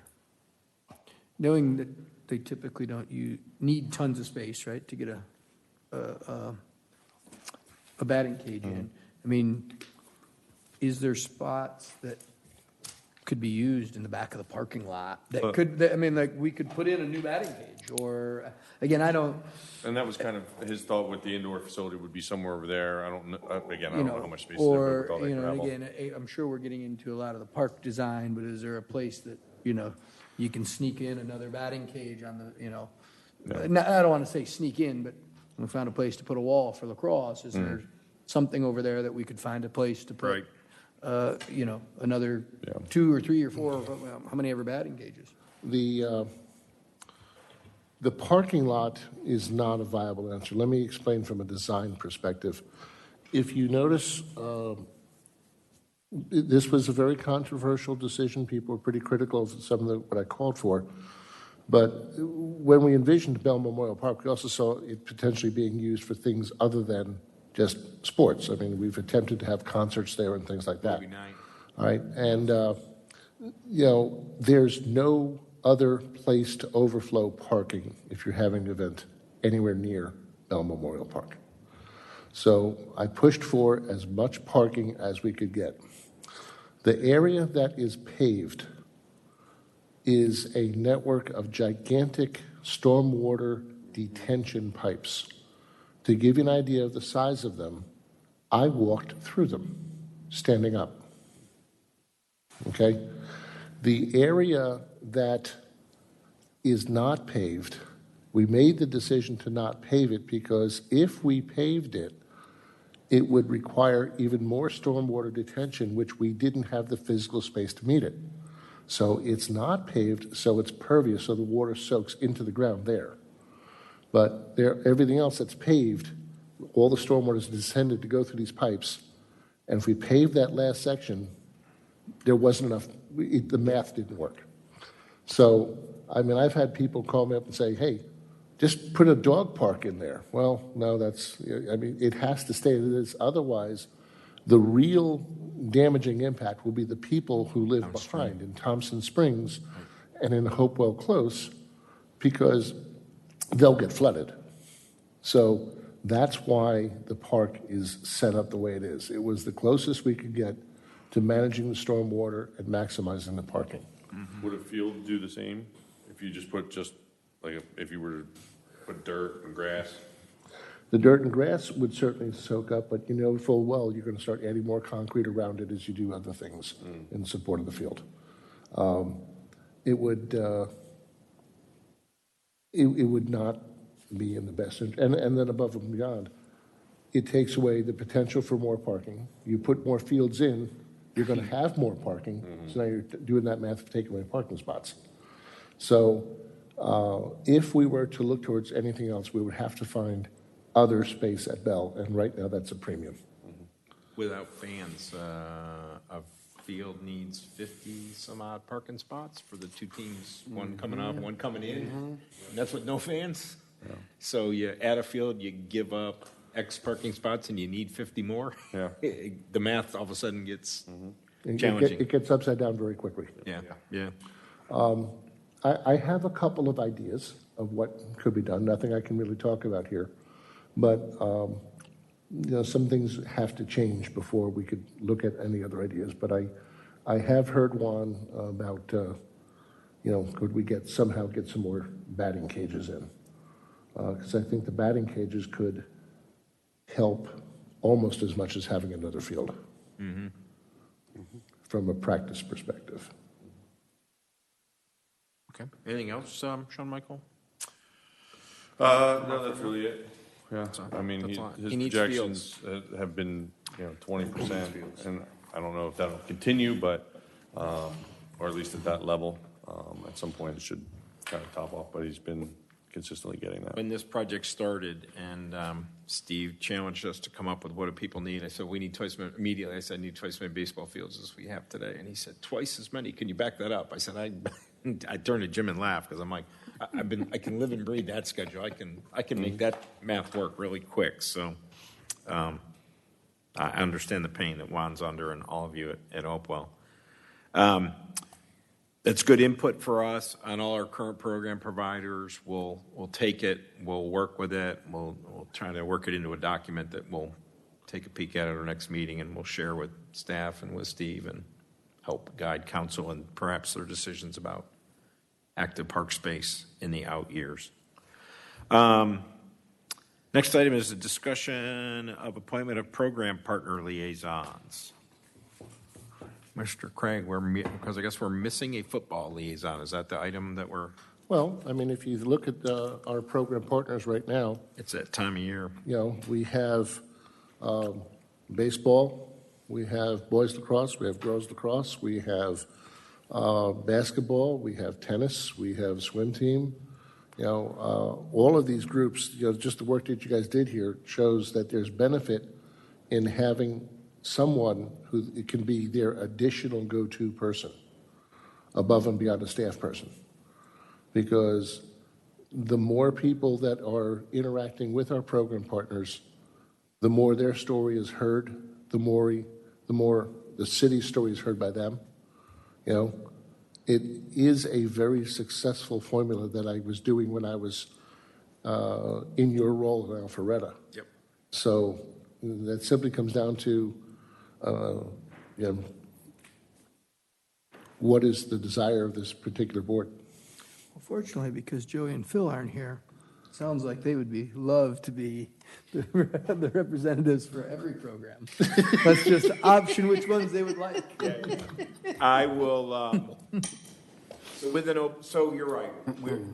knowing that they typically don't need tons of space, right, to get a batting cage in? I mean, is there spots that could be used in the back of the parking lot that I mean, like, we could put in a new batting cage, or, again, I don't, And that was kind of his thought with the indoor facility would be somewhere over there. I don't know, again, I you don't know know, how much space is there or, with all that you know, and gravel. again, I'm sure we're getting into a lot of the park design, but is there a place that, you know, you can sneak in another batting cage on the, you know, I don't want to say sneak in, but we found a place to put a wall for lacrosse. Is there something over there that we could find a place to put, Right. you know, another 2 or 3 or 4, or how many ever batting cages? The parking lot is not a viable answer. Let me explain from a design perspective. If you notice, this was a very controversial decision. People were pretty critical of some of what I called for. But when we envisioned Bell Memorial Park, we also saw it potentially being used for things other than just sports. I mean, we've attempted to have concerts there and things like that. Movie night. All right, and you know, there's no other place to overflow parking if you're having an event anywhere near Bell Memorial Park. So I pushed for as much parking as we could get. The area that is paved is a network of gigantic stormwater detention pipes. To give you an idea of the size of them, I walked through them, standing up. Okay? The area that is not paved, we made the decision to not pave it because if we paved it, it would require even more stormwater detention, which we didn't have the physical space to meet it. So it's not paved, so it's pervious, so the water soaks into the ground there. But everything else that's paved, all the stormwater is descended to go through these pipes. And if we paved that last section, there wasn't enough, the math didn't work. So, I mean, I've had people call me up and say, hey, just put a dog park in there. Well, no, I mean, it has to stay as it is. Otherwise, the real damaging impact will be the people who live behind in Thompson Springs and in Hopewell Close, because they'll get flooded. So that's why the park is set up the way it is. It was the closest we could get to managing the stormwater and maximizing the parking. Would a field do the same if you just put if you were to put dirt and grass? The dirt and grass would certainly soak up, but you know full well you're going to start adding more concrete around it as you do other things in support of the field. It would not be in the best interest. And then above and beyond, it takes away the potential for more parking. You put more fields in, you're going to have more parking. So now you're doing that math of taking away parking spots. So if we were to look towards anything else, we would have to find other space at Bell, and right now that's a premium. Without fans, a field needs 50 some odd parking spots for the two teams, one coming up, one coming in. And that's with no fans. Yeah. So you add a field, you give up X parking spots, and you need 50 more. Yeah. The math all of a sudden gets challenging. It gets upside down very quickly. Yeah. I have a couple of ideas of what could be done. Nothing I can really talk about here. But, you know, some things have to change before we could look at any other ideas. But I have heard one about, you know, could we somehow get some more batting cages in? Because I think the batting cages could help almost as much as having another field from a practice perspective. Okay. Anything else, Sean Michael? No, that's really it. Yeah, I mean, That's his all. He needs projections have been, 20%, and I don't know if that'll continue, but, or at least at that level, at some point it should kind of top off, but he's been consistently getting that. When this project started and Steve challenged us to come up with what do people need, I said, we need twice as many, immediately I said, I need twice as many baseball fields as we have today. And he said, twice as many? Can you back that up? I said, I turned to Jim and laughed because I'm like, I can live and breathe that schedule. I can make that math work really quick. So I understand the pain that Juan's under and all of you at Hopewell. That's good input for us on all our current program providers. We'll take it. We'll work with it. We'll try to work it into a document that we'll take a peek at our next meeting, and we'll share with staff and with Steve and help guide council and perhaps their decisions about active park space in the out years. Next item is a discussion of appointment of program partner liaisons. Mr. Craig, because I guess we're missing a football liaison. Is that the item that we're? Well, I mean, if you look at our program partners right now, It's that time of year. we have baseball, we have boys lacrosse, we have girls lacrosse, we have basketball, we have tennis, we have swim team. All of these groups, just the work that you guys did here shows that there's benefit in having someone who it can be their additional go-to person above and beyond a staff person. Because the more people that are interacting with our program partners, the more their story is heard, the more the city's story is heard by them. It is a very successful formula that I was doing when I was in your role at Alpharetta. Yep. So that simply comes down to what is the desire of this particular board. Well, fortunately, because Joey and Phil aren't here, sounds like they would love to be the representatives for every program. Let's just option which ones they would like. I will. So you're right.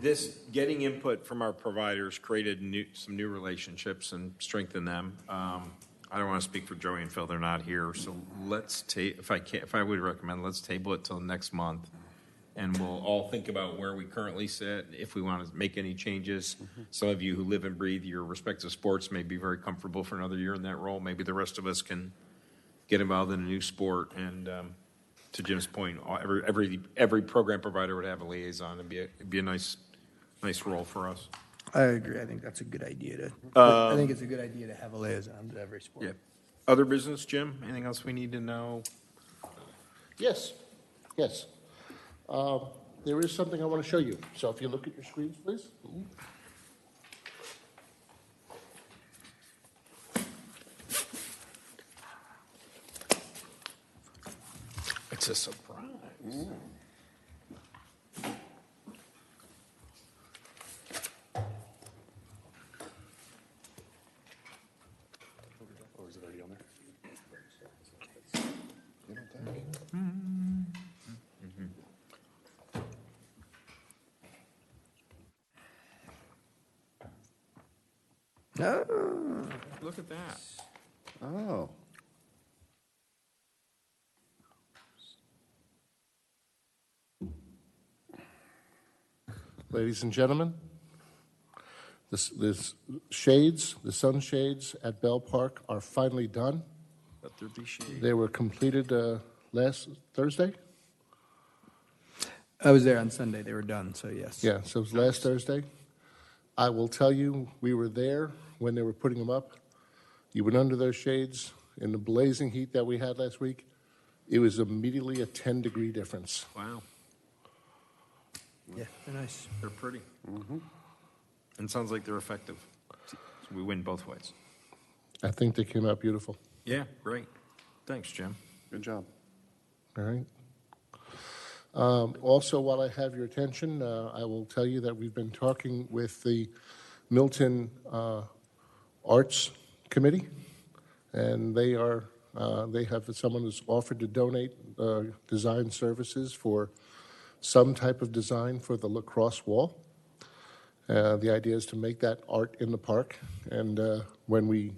This getting input from our providers created some new relationships and strengthened them. I don't want to speak for Joey and Phil; they're not here. So let's if I would recommend, let's table it till next month, and we'll all think about where we currently sit, if we want to make any changes. Some of you who live and breathe your respective sports may be very comfortable for another year in that role. Maybe the rest of us can get involved in a new sport. And to Jim's point, every program provider would have a liaison. It'd be a nice role for us. I agree. I think that's a good idea I think it's a good idea to have a liaison to every sport. Yeah. Other business, Jim? Anything else we need to know? Yes. There is something I want to show you. So if you look at your screens, please. It's a surprise. Or is it already on there? Oh. Look at that. Oh. Ladies and gentlemen, this shades, the sun shades at Bell Park are finally done. Let there be shade. They were completed last Thursday. I was there on Sunday. They were done, so yes. Yeah, so it was last Thursday. I will tell you, we were there when they were putting them up. You went under those shades in the blazing heat that we had last week. It was immediately a 10-degree difference. Wow. Yeah, they're nice. They're pretty. And it sounds like they're effective. So we win both ways. I think they came out beautiful. Yeah, great. Thanks, Jim. Good job. All right. Also, while I have your attention, I will tell you that we've been talking with the Milton Arts Committee, and they have someone who's offered to donate design services for some type of design for the lacrosse wall. The idea is to make that art in the park, and when we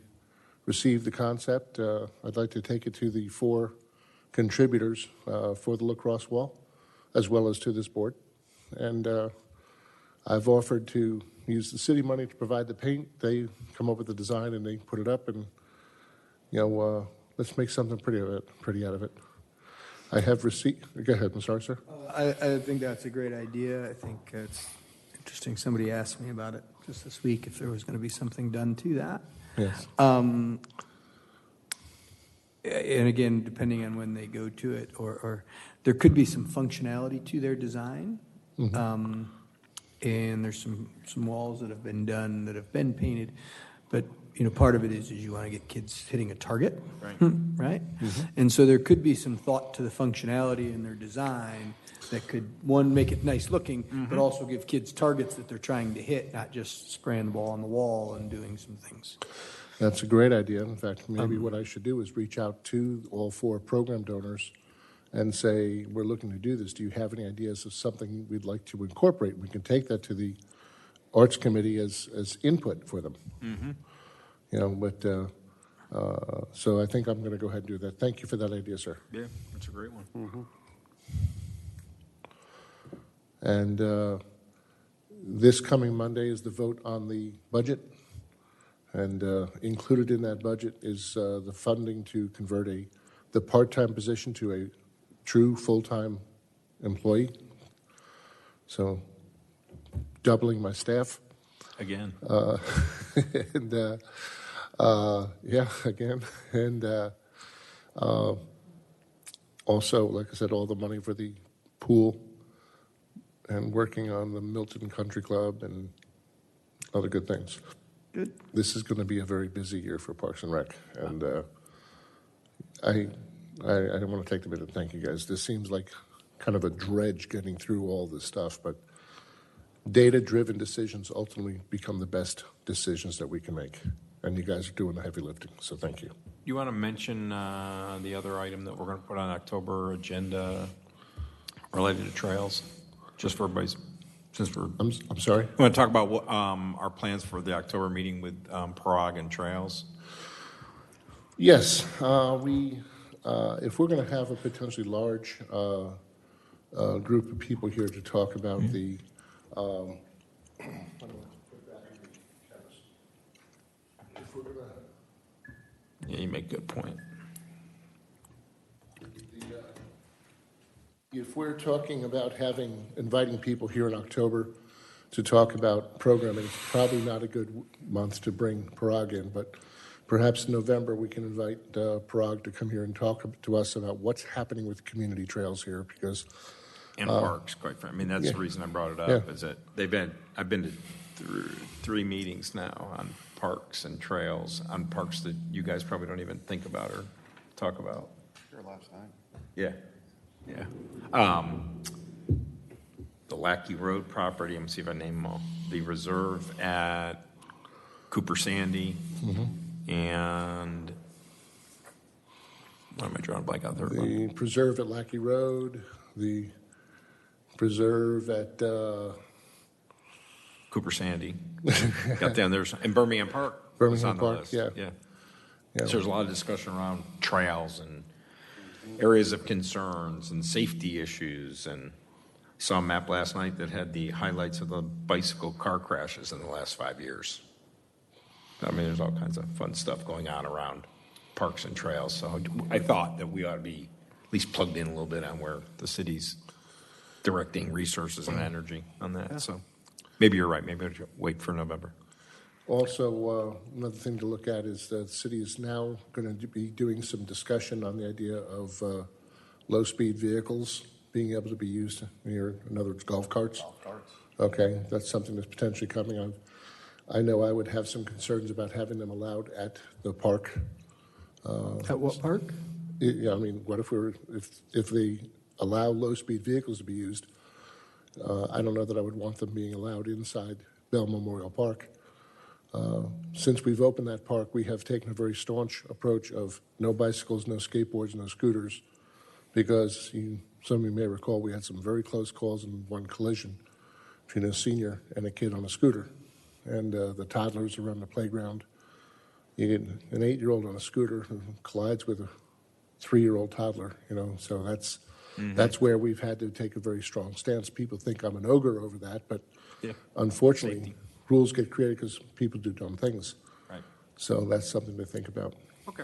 receive the concept, I'd like to take it to the 4 contributors for the lacrosse wall, as well as to this board. And I've offered to use the city money to provide the paint. They come up with the design and they put it up, and let's make something pretty out of it. I have received. Go ahead. I'm sorry, sir. I think that's a great idea. I think it's interesting. Somebody asked me about it just this week, if there was going to be something done to that. Yes. And again, depending on when they go to it, or there could be some functionality to their design. And there's some walls that have been done, that have been painted. But, part of it is you want to get kids hitting a target. Right. Right? And so there could be some thought to the functionality in their design that could, one, make it nice looking, but also give kids targets that they're trying to hit, not just spraying the ball on the wall and doing some things. That's a great idea. In fact, maybe what I should do is reach out to all 4 program donors and say, we're looking to do this. Do you have any ideas of something we'd like to incorporate? We can take that to the Arts Committee as input for them. So I think I'm going to go ahead and do that. Thank you for that idea, sir. Yeah, that's a great one. And this coming Monday is the vote on the budget. And included in that budget is the funding to convert the part-time position to a true full-time employee. So doubling my staff. Again. And again. And also, like I said, all the money for the pool and working on the Milton Country Club and other good things. Good. This is going to be a very busy year for Parks and Rec, and I don't want to take the minute to thank you guys. This seems like kind of a dredge getting through all this stuff, but data-driven decisions ultimately become the best decisions that we can make, and you guys are doing the heavy lifting, so thank you. You want to mention the other item that we're going to put on October agenda related to trails, just for everybody's, since we're... I'm sorry? We want to talk about what, our plans for the October meeting with PRAB and trails. Yes, if we're going to have a potentially large group of people here to talk about the Yeah, you make a good point. If we're talking about inviting people here in October to talk about programming, it's probably not a good month to bring Parag in, but perhaps in November we can invite Parag to come here and talk to us about what's happening with community trails here, because And parks, quite frankly. I mean, that's the reason I brought it up, is that I've been to 3 meetings now on parks and trails, on parks that you guys probably don't even think about or talk about. Sure, last night. Yeah, yeah. The Lackey Road property, I'm gonna see if I name them all. The reserve at Cooper Sandy, and what am I drawing a blank out there? the preserve at Lackey Road, the preserve at Cooper Sandy. Got down there, in Birmingham Park. was on Birmingham the Park, list. yeah. So there's a lot of discussion around trails and areas of concerns and safety issues, and saw a map last night that had the highlights of the bicycle car crashes in the last 5 years. I mean, there's all kinds of fun stuff going on around parks and trails. So I thought that we ought to be at least plugged in a little bit on where the city's directing resources and energy on that. So maybe you're right. Maybe I'll wait for November. Also, another thing to look at is that the city is now going to be doing some discussion on the idea of low-speed vehicles being able to be used here, in other words, golf carts. Golf carts. Okay, that's something that's potentially coming on. I know I would have some concerns about having them allowed at the park. At what park? Yeah, I mean, what if they allow low-speed vehicles to be used? I don't know that I would want them being allowed inside Bell Memorial Park. Since we've opened that park, we have taken a very staunch approach of no bicycles, no skateboards, no scooters, because some of you may recall we had some very close calls and one collision between a senior and a kid on a scooter. And the toddlers around the playground. You get an 8-year-old on a scooter who collides with a 3-year-old toddler, so that's where we've had to take a very strong stance. People think I'm an ogre over that, but unfortunately, Safety. rules get created because people do dumb things. Right. So that's something to think about. Okay.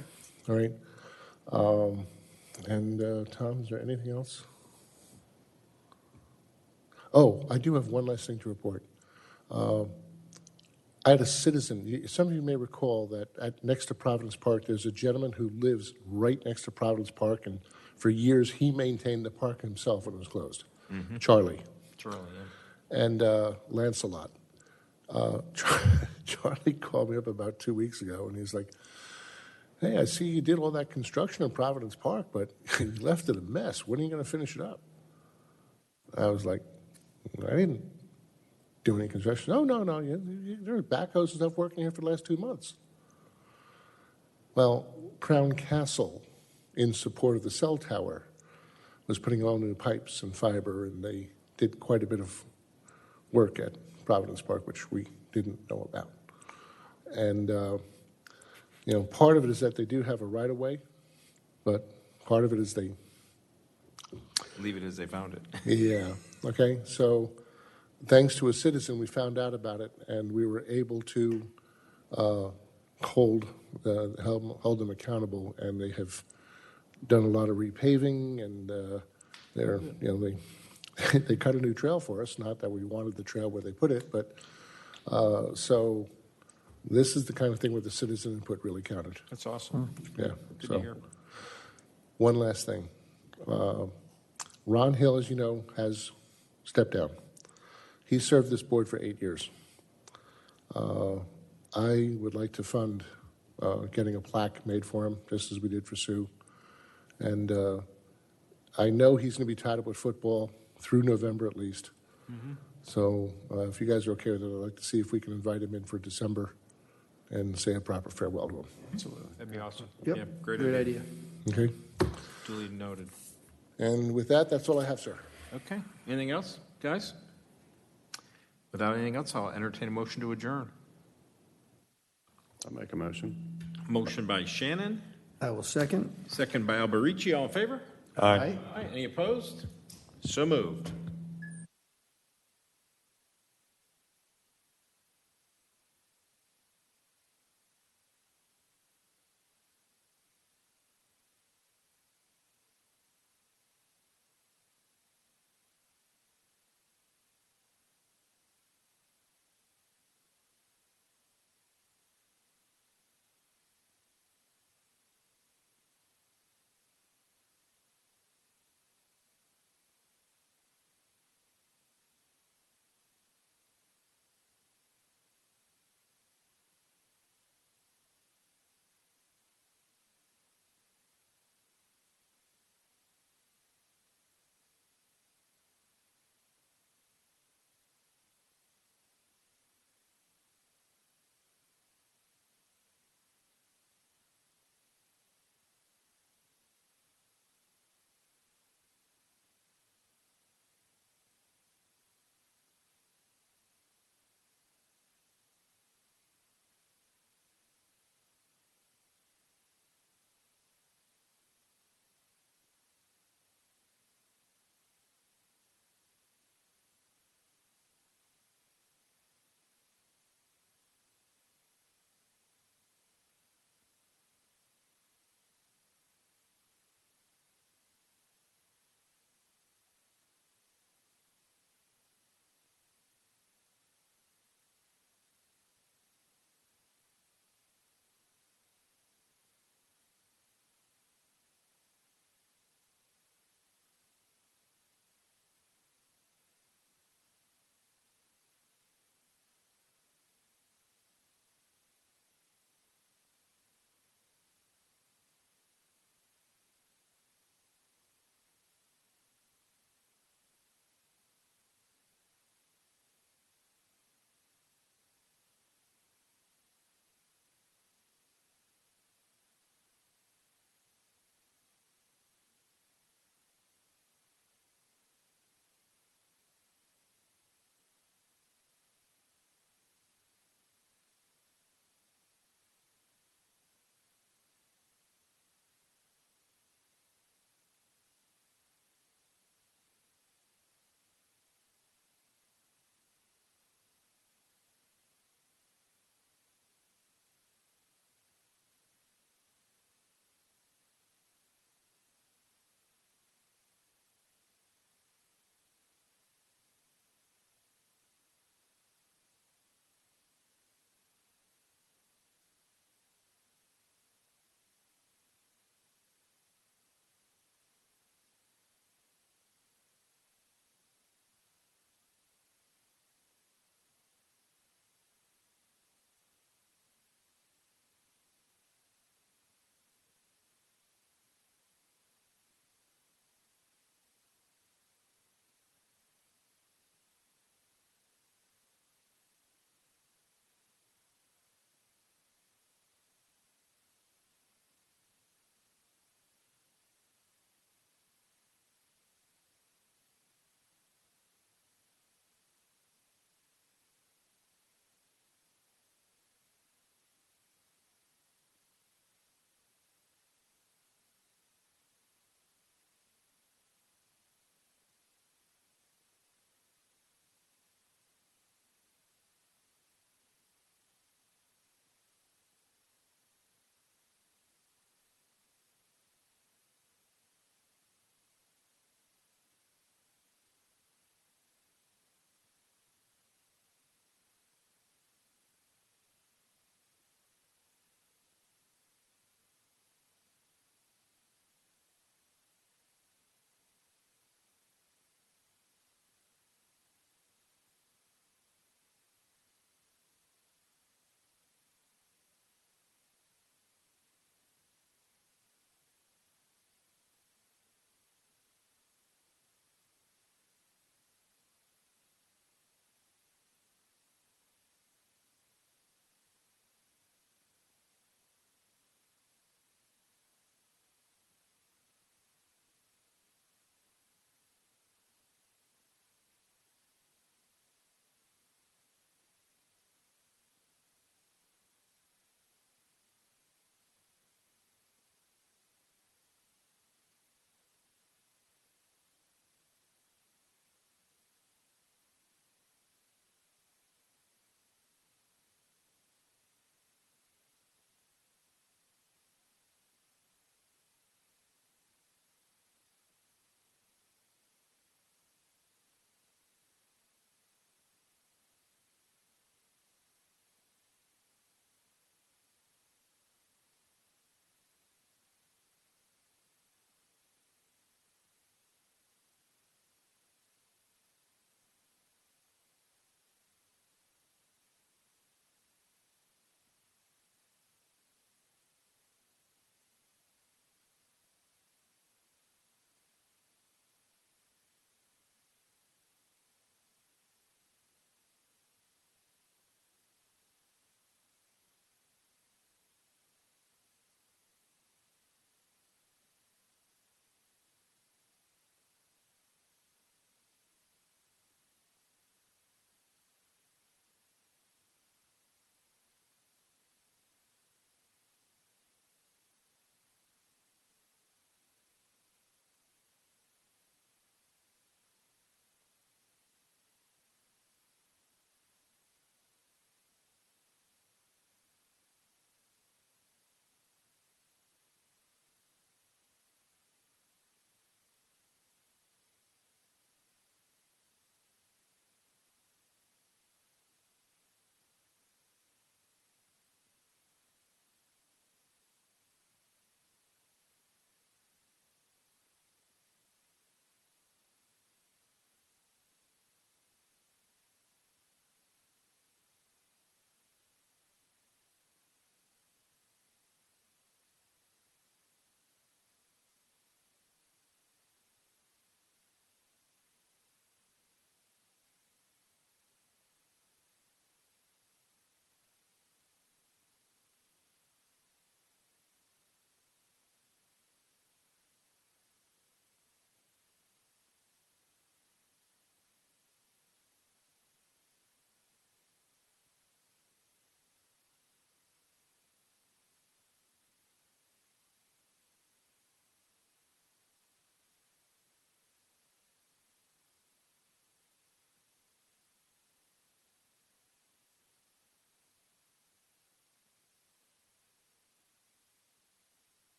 All right. Tom, is there anything else? Oh, I do have one last thing to report. I had a citizen, some of you may recall that next to Providence Park, there's a gentleman who lives right next to Providence Park, and for years he maintained the park himself when it was closed. Charlie. Charlie, yeah. And Lancelot. Charlie called me up about 2 weeks ago, and he's like, hey, I see you did all that construction in Providence Park, but you left it a mess. When are you going to finish it up? I was like, I didn't do any construction. No. There were backhoes and stuff working here for the last 2 months. Well, Crown Castle, in support of the cell tower, was putting all new pipes and fiber, and they did quite a bit of work at Providence Park, which we didn't know about. And, part of it is that they do have a right-of-way, but part of it is they... Leave it as they found it. Yeah, okay. So thanks to a citizen, we found out about it, and we were able to hold them accountable, and they have done a lot of repaving, and they cut a new trail for us. Not that we wanted the trail where they put it, but so this is the kind of thing where the citizen input really counted. That's awesome. Yeah. Good to hear. One last thing. Ron Hill, as you know, has stepped down. He served this board for 8 years. I would like to fund getting a plaque made for him, just as we did for Sue. And I know he's going to be tied up with football through November at least. So if you guys are okay with it, I'd like to see if we can invite him in for December and say a proper farewell to him. Absolutely. That'd be awesome. Yep. Yeah, great idea. Okay? Duly noted. And with that, that's all I have, sir. Okay. Anything else, guys? Without anything else, I'll entertain a motion to adjourn. I'll make a motion. Motion by Shannon, I will second. second by Alberici. All in favor? Aye. Aye. Any opposed? So moved.